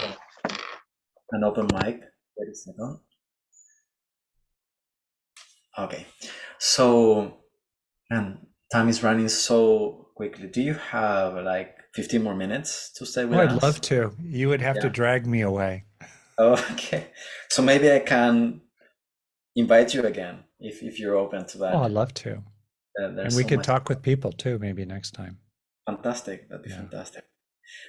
an open mic. Wait a second. Okay, so, and time is running so quickly. Do you have like 15 more minutes to stay with us? I'd love to. You would have to drag me away. Oh, okay. So maybe I can invite you again if you're open to that. Oh, I'd love to. And we could talk with people too, maybe next time. Fantastic. That'd be fantastic.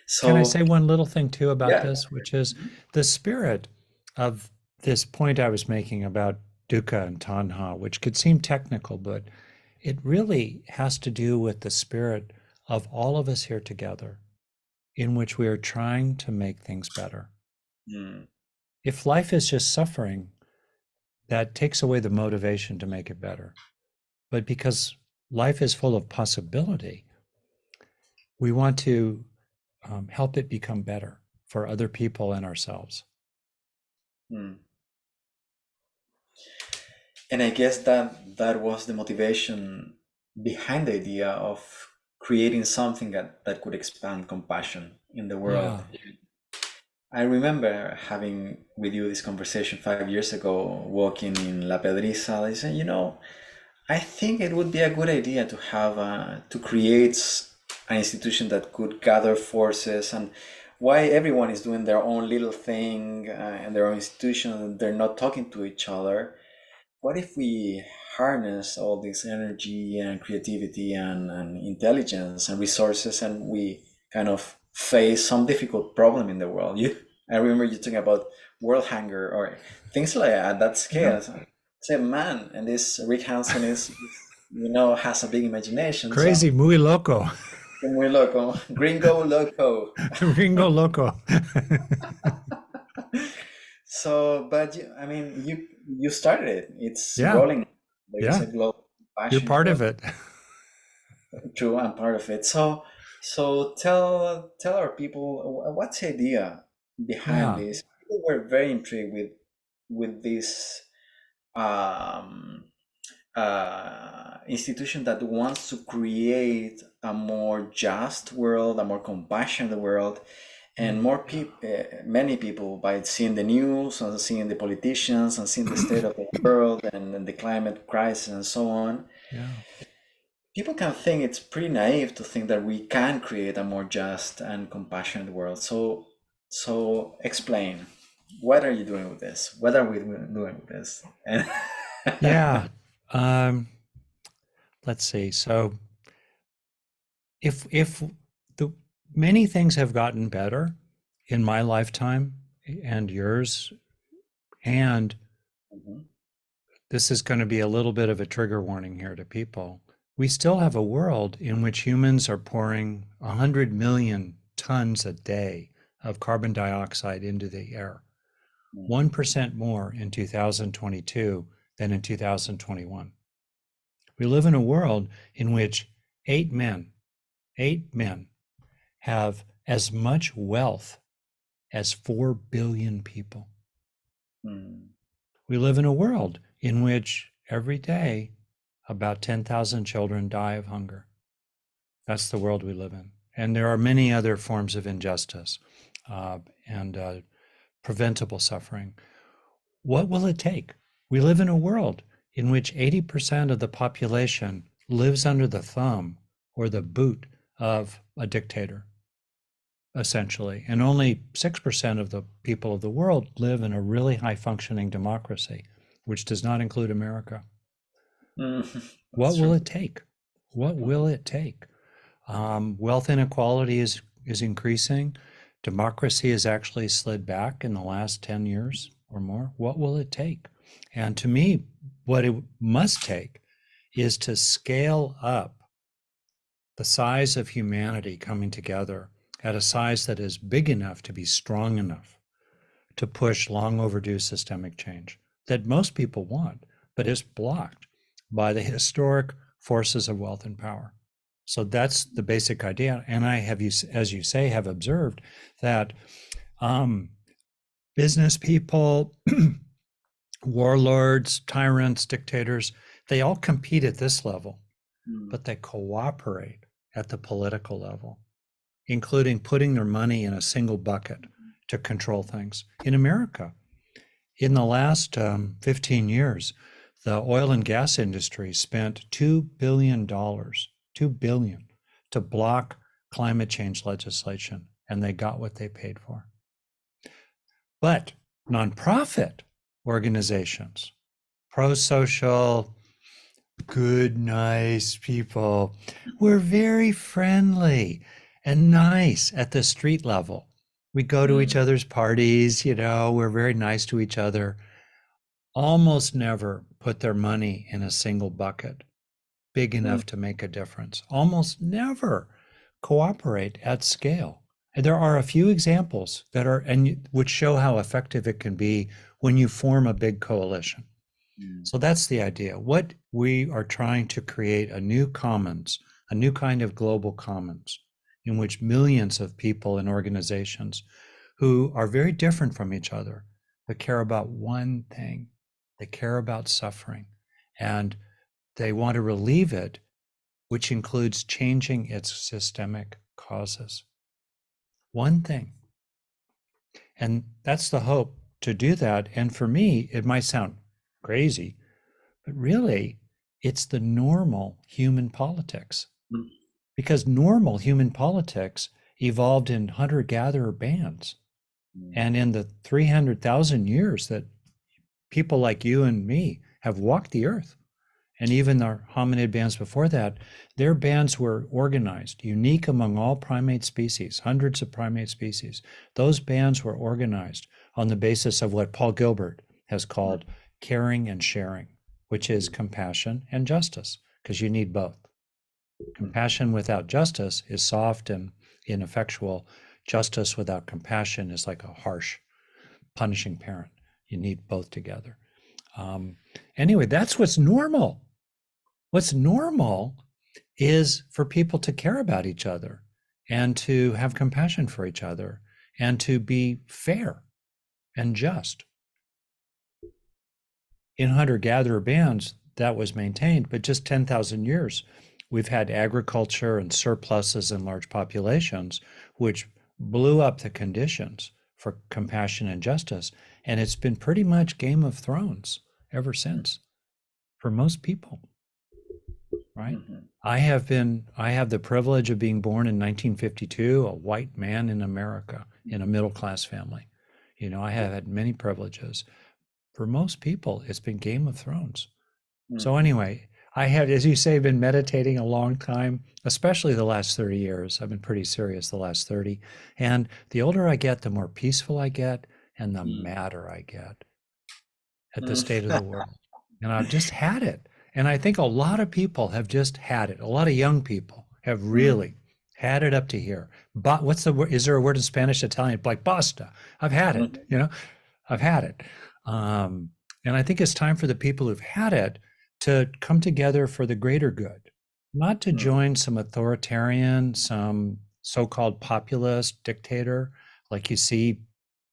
So, can I say one little thing too about this, which is the spirit of this point I was making about dukkha and tanha, which could seem technical, but it really has to do with the spirit of all of us here together, in which we are trying to make things better. If life is just suffering, that takes away the motivation to make it better. But because life is full of possibility, we want to help it become better for other people and ourselves. And I guess that was the motivation behind the idea of creating something that could expand compassion in the world. I remember having with you this conversation 5 years ago, walking in La Pedriza. I said, I think it would be a good idea to have to create an institution that could gather forces, and why everyone is doing their own little thing and their own institution, and they're not talking to each other. What if we harness all this energy and creativity and intelligence and resources, and we kind of face some difficult problem in the world? I remember you talking about world hunger or things like that scale. Say, man, and this Rick Hanson is, has a big imagination. Crazy, muy loco. Muy loco. Gringo loco. Gringo loco. So, but you started it. It's rolling. There's a global passion. You're part of it. True, I'm part of it. So tell our people, what's the idea behind this? People were very intrigued with this institution that wants to create a more just world, a more compassionate world. And more people, many people, by seeing the news and seeing the politicians and seeing the state of the world and the climate crisis and so on, people can think it's pretty naive to think that we can create a more just and compassionate world. So explain. what are you doing with this? What are we doing with this? And Yeah. Let's see. So if the many things have gotten better in my lifetime and yours, and this is going to be a little bit of a trigger warning here to people. We still have a world in which humans are pouring 100 million tons a day of carbon dioxide into the air, 1% more in 2022 than in 2021. We live in a world in which eight men have as much wealth as 4 billion people. We live in a world in which every day about 10,000 children die of hunger. That's the world we live in. And there are many other forms of injustice and preventable suffering. What will it take? We live in a world in which 80% of the population lives under the thumb or the boot of a dictator, essentially. And only 6% of the people of the world live in a really high functioning democracy, which does not include America. What will it take? What will it take? Wealth inequality is increasing. Democracy has actually slid back in the last 10 years or more. What will it take? And to me, what it must take is to scale up the size of humanity coming together at a size that is big enough to be strong enough to push long overdue systemic change that most people want, but is blocked by the historic forces of wealth and power. So that's the basic idea. And I have, as you say, have observed that business people, warlords, tyrants, dictators, they all compete at this level, but they cooperate at the political level, including putting their money in a single bucket to control things. In America, in the last 15 years, the oil and gas industry spent $2 billion to block climate change legislation, and they got what they paid for. But nonprofit organizations, pro-social, good, nice people, were very friendly and nice at the street level. We go to each other's parties, we're very nice to each other. Almost never put their money in a single bucket big enough to make a difference. Almost never cooperate at scale. And there are a few examples that are, and which show how effective it can be when you form a big coalition. So that's the idea. What we are trying to create a new commons, a new kind of global commons, in which millions of people and organizations who are very different from each other, but care about one thing. They care about suffering, and they want to relieve it, which includes changing its systemic causes. One thing. And that's the hope, to do that. And for me, it might sound crazy, but really, it's the normal human politics. Because normal human politics evolved in hunter-gatherer bands. And in the 300,000 years that people like you and me have walked the earth, and even our hominid bands before that, their bands were organized, unique among all primate species, hundreds of primate species. Those bands were organized on the basis of what Paul Gilbert has called caring and sharing, which is compassion and justice, because you need both. Compassion without justice is soft and ineffectual. Justice without compassion is like a harsh, punishing parent. You need both together. Anyway, that's what's normal. What's normal is for people to care about each other and to have compassion for each other and to be fair and just. In hunter-gatherer bands, that was maintained, but just 10,000 years, we've had agriculture and surpluses in large populations, which blew up the conditions for compassion and justice. And it's been pretty much Game of Thrones ever since for most people, right? I have the privilege of being born in 1952, a white man in America, in a middle-class family. I have had many privileges. For most people, it's been Game of Thrones. So anyway, I have, as you say, been meditating a long time, especially the last 30 years. I've been pretty serious the last 30. And the older I get, the more peaceful I get and the madder I get at the state of the world. And I've just had it. And I think a lot of people have just had it. A lot of young people have really had it up to here. But what's the word? Is there a word in Spanish, Italian? Like basta. I've had it, I've had it. And I think it's time for the people who've had it to come together for the greater good, not to join some authoritarian, some so-called populist dictator like you see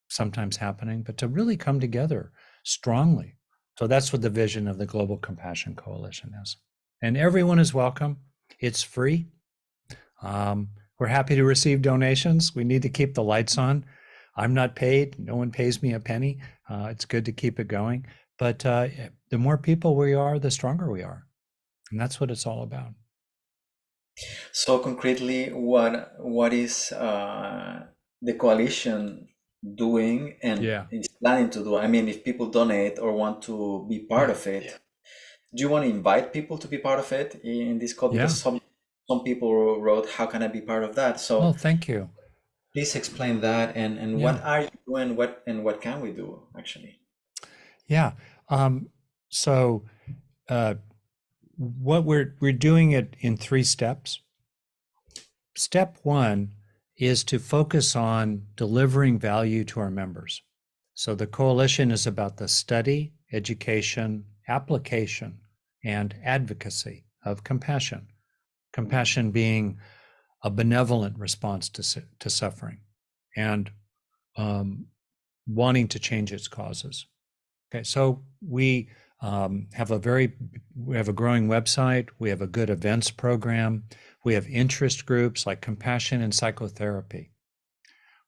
sometimes happening, but to really come together strongly. So that's what the vision of the Global Compassion Coalition is. And everyone is welcome. It's free. We're happy to receive donations. We need to keep the lights on. I'm not paid. No one pays me a penny. It's good to keep it going. But the more people we are, the stronger we are. And that's what it's all about. So concretely, what is the coalition doing and is planning to do? I mean, if people donate or want to be part of it, do you want to invite people to be part of it in this call? Because some people wrote, how can I be part of that? So thank you. Please explain that and what are you doing, what can we do actually? Yeah. So what we're doing it in 3 steps. Step 1 is to focus on delivering value to our members. So the coalition is about the study, education, application, and advocacy of compassion. Compassion being a benevolent response to suffering and wanting to change its causes. Okay, so we have a growing website. We have a good events program. We have interest groups like compassion and psychotherapy.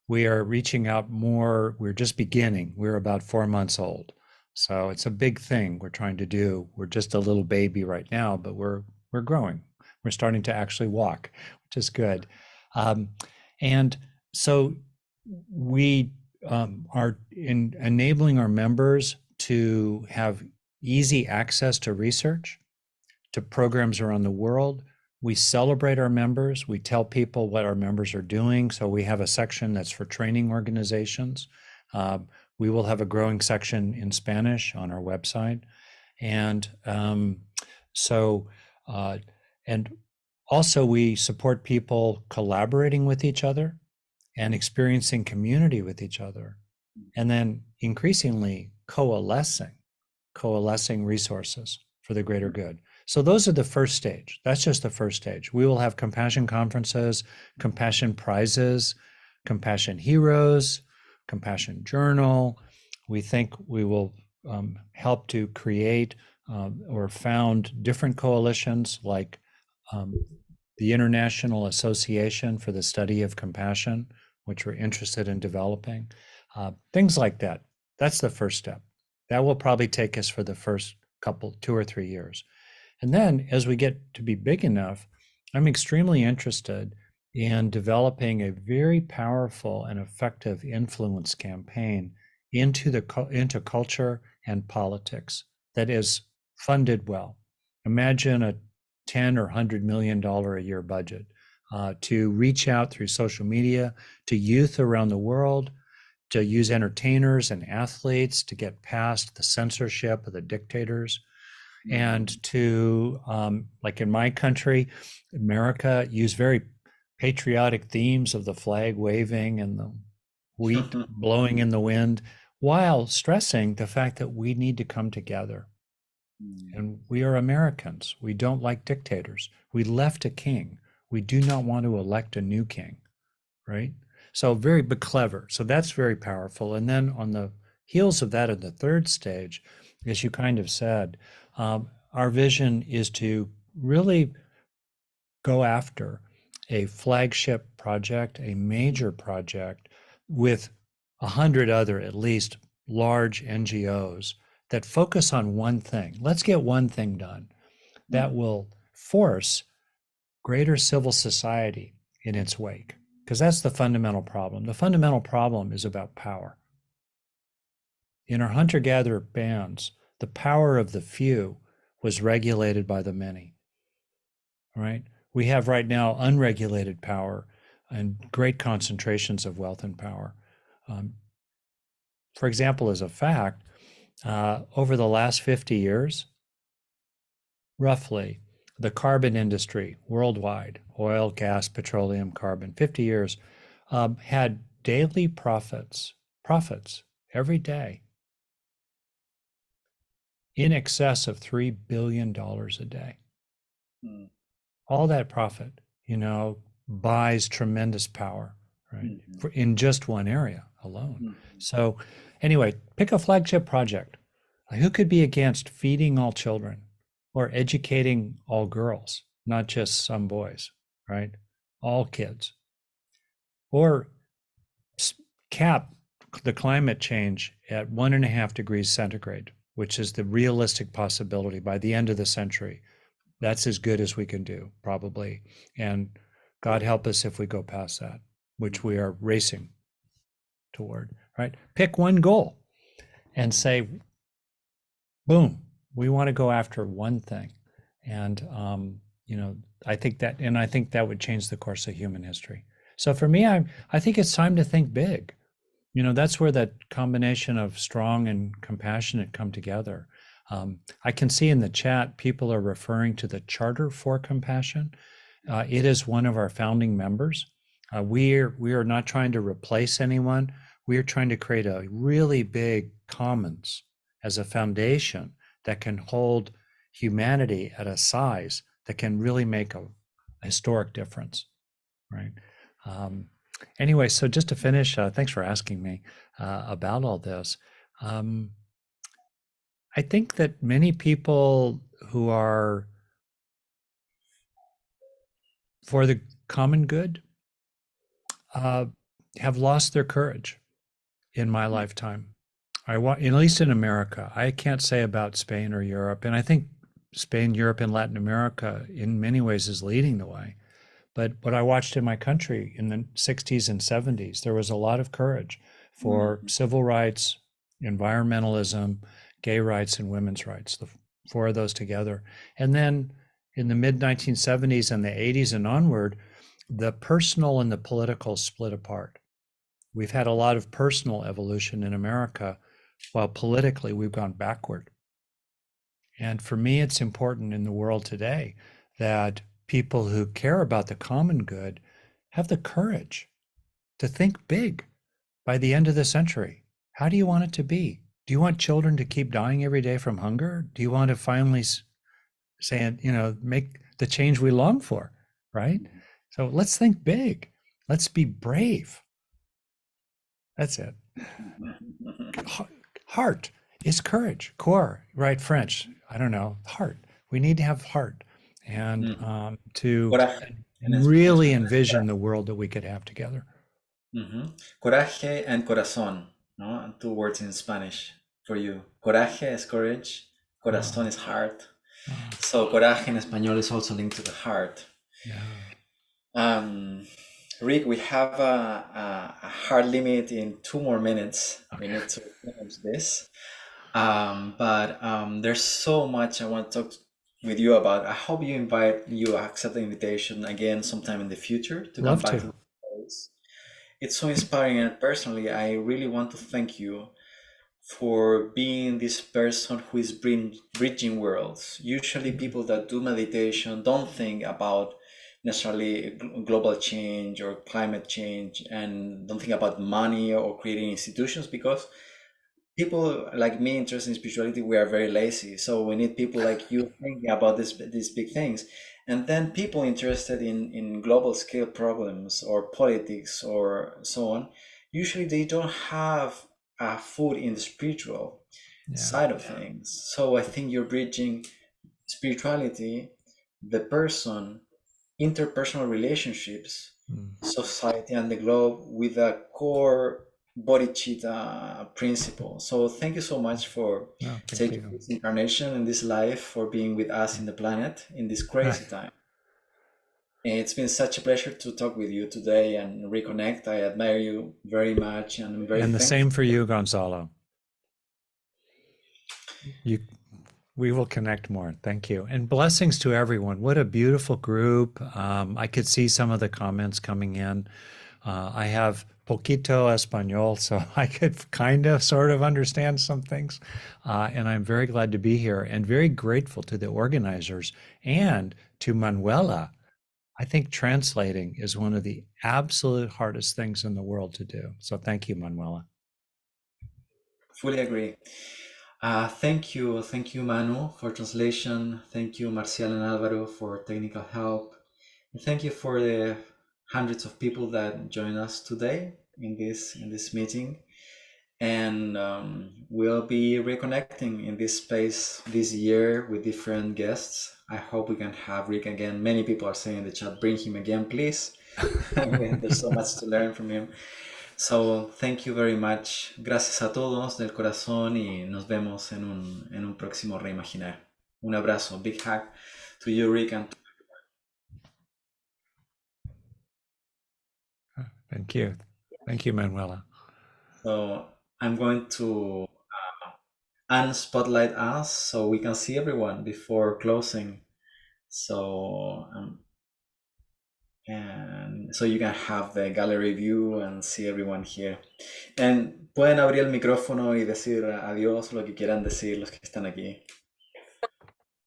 We are reaching out more. We're just beginning. We're about 4 months old. So it's a big thing we're trying to do. We're just a little baby right now, but we're growing. We're starting to actually walk, which is good. And so we are enabling our members to have easy access to research, to programs around the world. We celebrate our members. We tell people what our members are doing. So we have a section that's for training organizations. We will have a growing section in Spanish on our website. And and also we support people collaborating with each other and experiencing community with each other. And then increasingly coalescing resources for the greater good. So those are the first stage. That's just the first stage. We will have compassion conferences, compassion prizes, compassion heroes, compassion journal. We think we will help to create or found different coalitions like the International Association for the Study of Compassion, which we're interested in developing. Things like that. That's the first step. That will probably take us for the first 2 or 3 years. And then as we get to be big enough, I'm extremely interested in developing a very powerful and effective influence campaign into culture and politics that is funded well. Imagine a $10 or $100 million a year budget to reach out through social media to youth around the world, to use entertainers and athletes to get past the censorship of the dictators, and to, like in my country, America, use very patriotic themes of the flag waving and the wheat blowing in the wind, while stressing the fact that we need to come together. And we are Americans. We don't like dictators. We left a king. We do not want to elect a new king, right? So but clever. So that's very powerful. And then on the heels of that, in the third stage, as you kind of said, our vision is to really go after a flagship project, a major project with 100 other, at least, large NGOs that focus on one thing. Let's get one thing done that will force greater civil society in its wake, because that's the fundamental problem. The fundamental problem is about power. In our hunter-gatherer bands, the power of the few was regulated by the many, right? We have right now unregulated power and great concentrations of wealth and power. For example, as a fact, over the last 50 years, roughly, the carbon industry worldwide, oil, gas, petroleum, carbon, 50 years, had daily profits every day in excess of $3 billion a day. Mm. All that profit, buys tremendous power, right? In just one area alone. So anyway, pick a flagship project. Who could be against feeding all children or educating all girls, not just some boys, right? All kids. Or cap the climate change at 1.5 degrees centigrade, which is the realistic possibility by the end of the century. That's as good as we can do, probably. And God help us if we go past that, which we are racing toward, right? Pick one goal and say, boom, we want to go after one thing. And, I think that would change the course of human history. So for me, I think it's time to think big. That's where that combination of strong and compassionate come together. I can see in the chat, people are referring to the Charter for Compassion. It is one of our founding members. We are not trying to replace anyone. We are trying to create a really big commons as a foundation that can hold humanity at a size that can really make a historic difference, right? Anyway, so just to finish, thanks for asking me about all this. I think that many people who are for the common good have lost their courage in my lifetime. At least in America. I can't say about Spain or Europe, and I think Spain, Europe, and Latin America in many ways is leading the way. But what I watched in my country in the 60s and 70s, there was a lot of courage for civil rights, environmentalism, gay rights, and women's rights, the four of those together. And then in the mid 1970s and the 80s and onward, the personal and the political split apart. We've had a lot of personal evolution in America, while politically we've gone backward. And for me, it's important in the world today that people who care about the common good have the courage to think big by the end of the century. How do you want it to be? Do you want children to keep dying every day from hunger? Do you want to finally say, make the change we long for, right? So let's think big. Let's be brave. That's it. Heart is courage. Cor, right? French. I don't know. Heart. We need to have heart and to really envision the world that we could have together. Coraje and corazón, no? 2 words in Spanish for you. Coraje is courage, corazón is heart. So coraje in Español is also linked to the heart. Yeah. Rick, we have a hard limit in 2 more minutes. Okay. We need to finish this. But there's so much I want to talk with you about. I hope you accept the invitation again sometime in the future to come back to the place. It's so inspiring, and personally, I really want to thank you for being this person who is bridging worlds. Usually people that do meditation don't think about necessarily global change or climate change and don't think about money or creating institutions, because people like me interested in spirituality, we are very lazy. So we need people like you thinking about these big things. And then people interested in global scale problems or politics or so on, usually they don't have a foot in the spiritual side of things. So I think you're bridging spirituality, the person, interpersonal relationships, society, and the globe with a core bodhicitta principle. So thank you so much for taking this incarnation in this life, for being with us in the planet in this crazy time. It's been such a pleasure to talk with you today and reconnect. I admire you very much, and I'm very thankful. Same for you, Gonzalo. We will connect more. Thank you. And blessings to everyone. What a beautiful group. I could see some of the comments coming in. I have poquito español, so I could kind of sort of understand some things. And I'm very glad to be here and very grateful to the organizers and to Manuela. I think translating is one of the absolute hardest things in the world to do. So thank you, Manuela. Fully agree. Thank you, Manu, for translation. Thank you, Marcial and Alvaro, for technical help. And thank you for the hundreds of people that joined us today in this meeting. And we'll be reconnecting in this space this year with different guests. I hope we can have Rick again. Many people are saying in the chat, bring him again, please. There's so much to learn from him. So, thank you very much. Gracias a todos del corazón y nos vemos en un próximo Reimaginar. Un abrazo. Big hug to you, Rick. And Thank you. Thank you, Manuela. so, I'm going to unspotlight us so we can see everyone before closing. So, and so you can have the gallery view and see everyone here. And pueden abrir el micrófono y decir adiós, lo que quieran decir los que están aquí.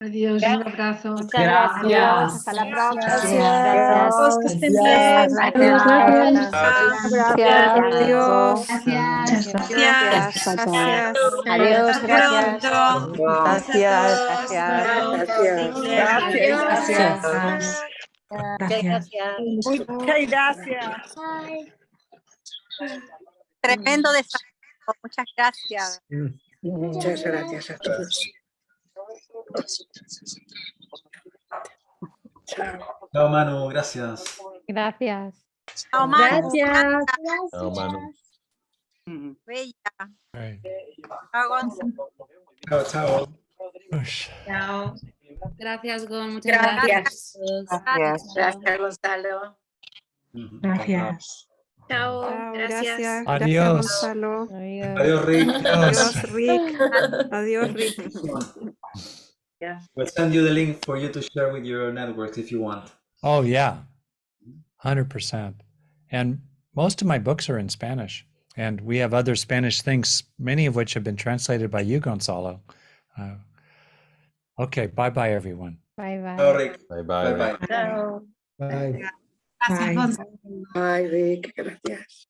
Adiós, un abrazo. Muchas gracias. Hasta la próxima. Gracias. Que estén bien. Gracias. Adiós, gracias. Muchas gracias. Tremendo desafío. Muchas gracias. Muchas gracias a todos. Chao, Manu, gracias. Gracias. Chao, Manu. Gracias. Chao, Manu. Bella. Right. Chao, Gonzalo. Chao, chao. Ush. Chao. Gracias, Gon. Muchas gracias. Gracias, Gonzalo. Gracias. Chao. Gracias. Adiós. Adiós, Rick. Adiós. Rick. Adiós, Rick. We'll send you the link for you to share with your networks if you want. Oh, yeah. 100%. And most of my books are in Spanish. And we have other Spanish things, many of which have been translated by you, Gonzalo. Okay, bye-bye, everyone. Bye-bye. Chao, Rick. Bye-bye. Bye-bye. Chao. Bye. Gracias, Gonzalo. Bye, Rick. Gracias.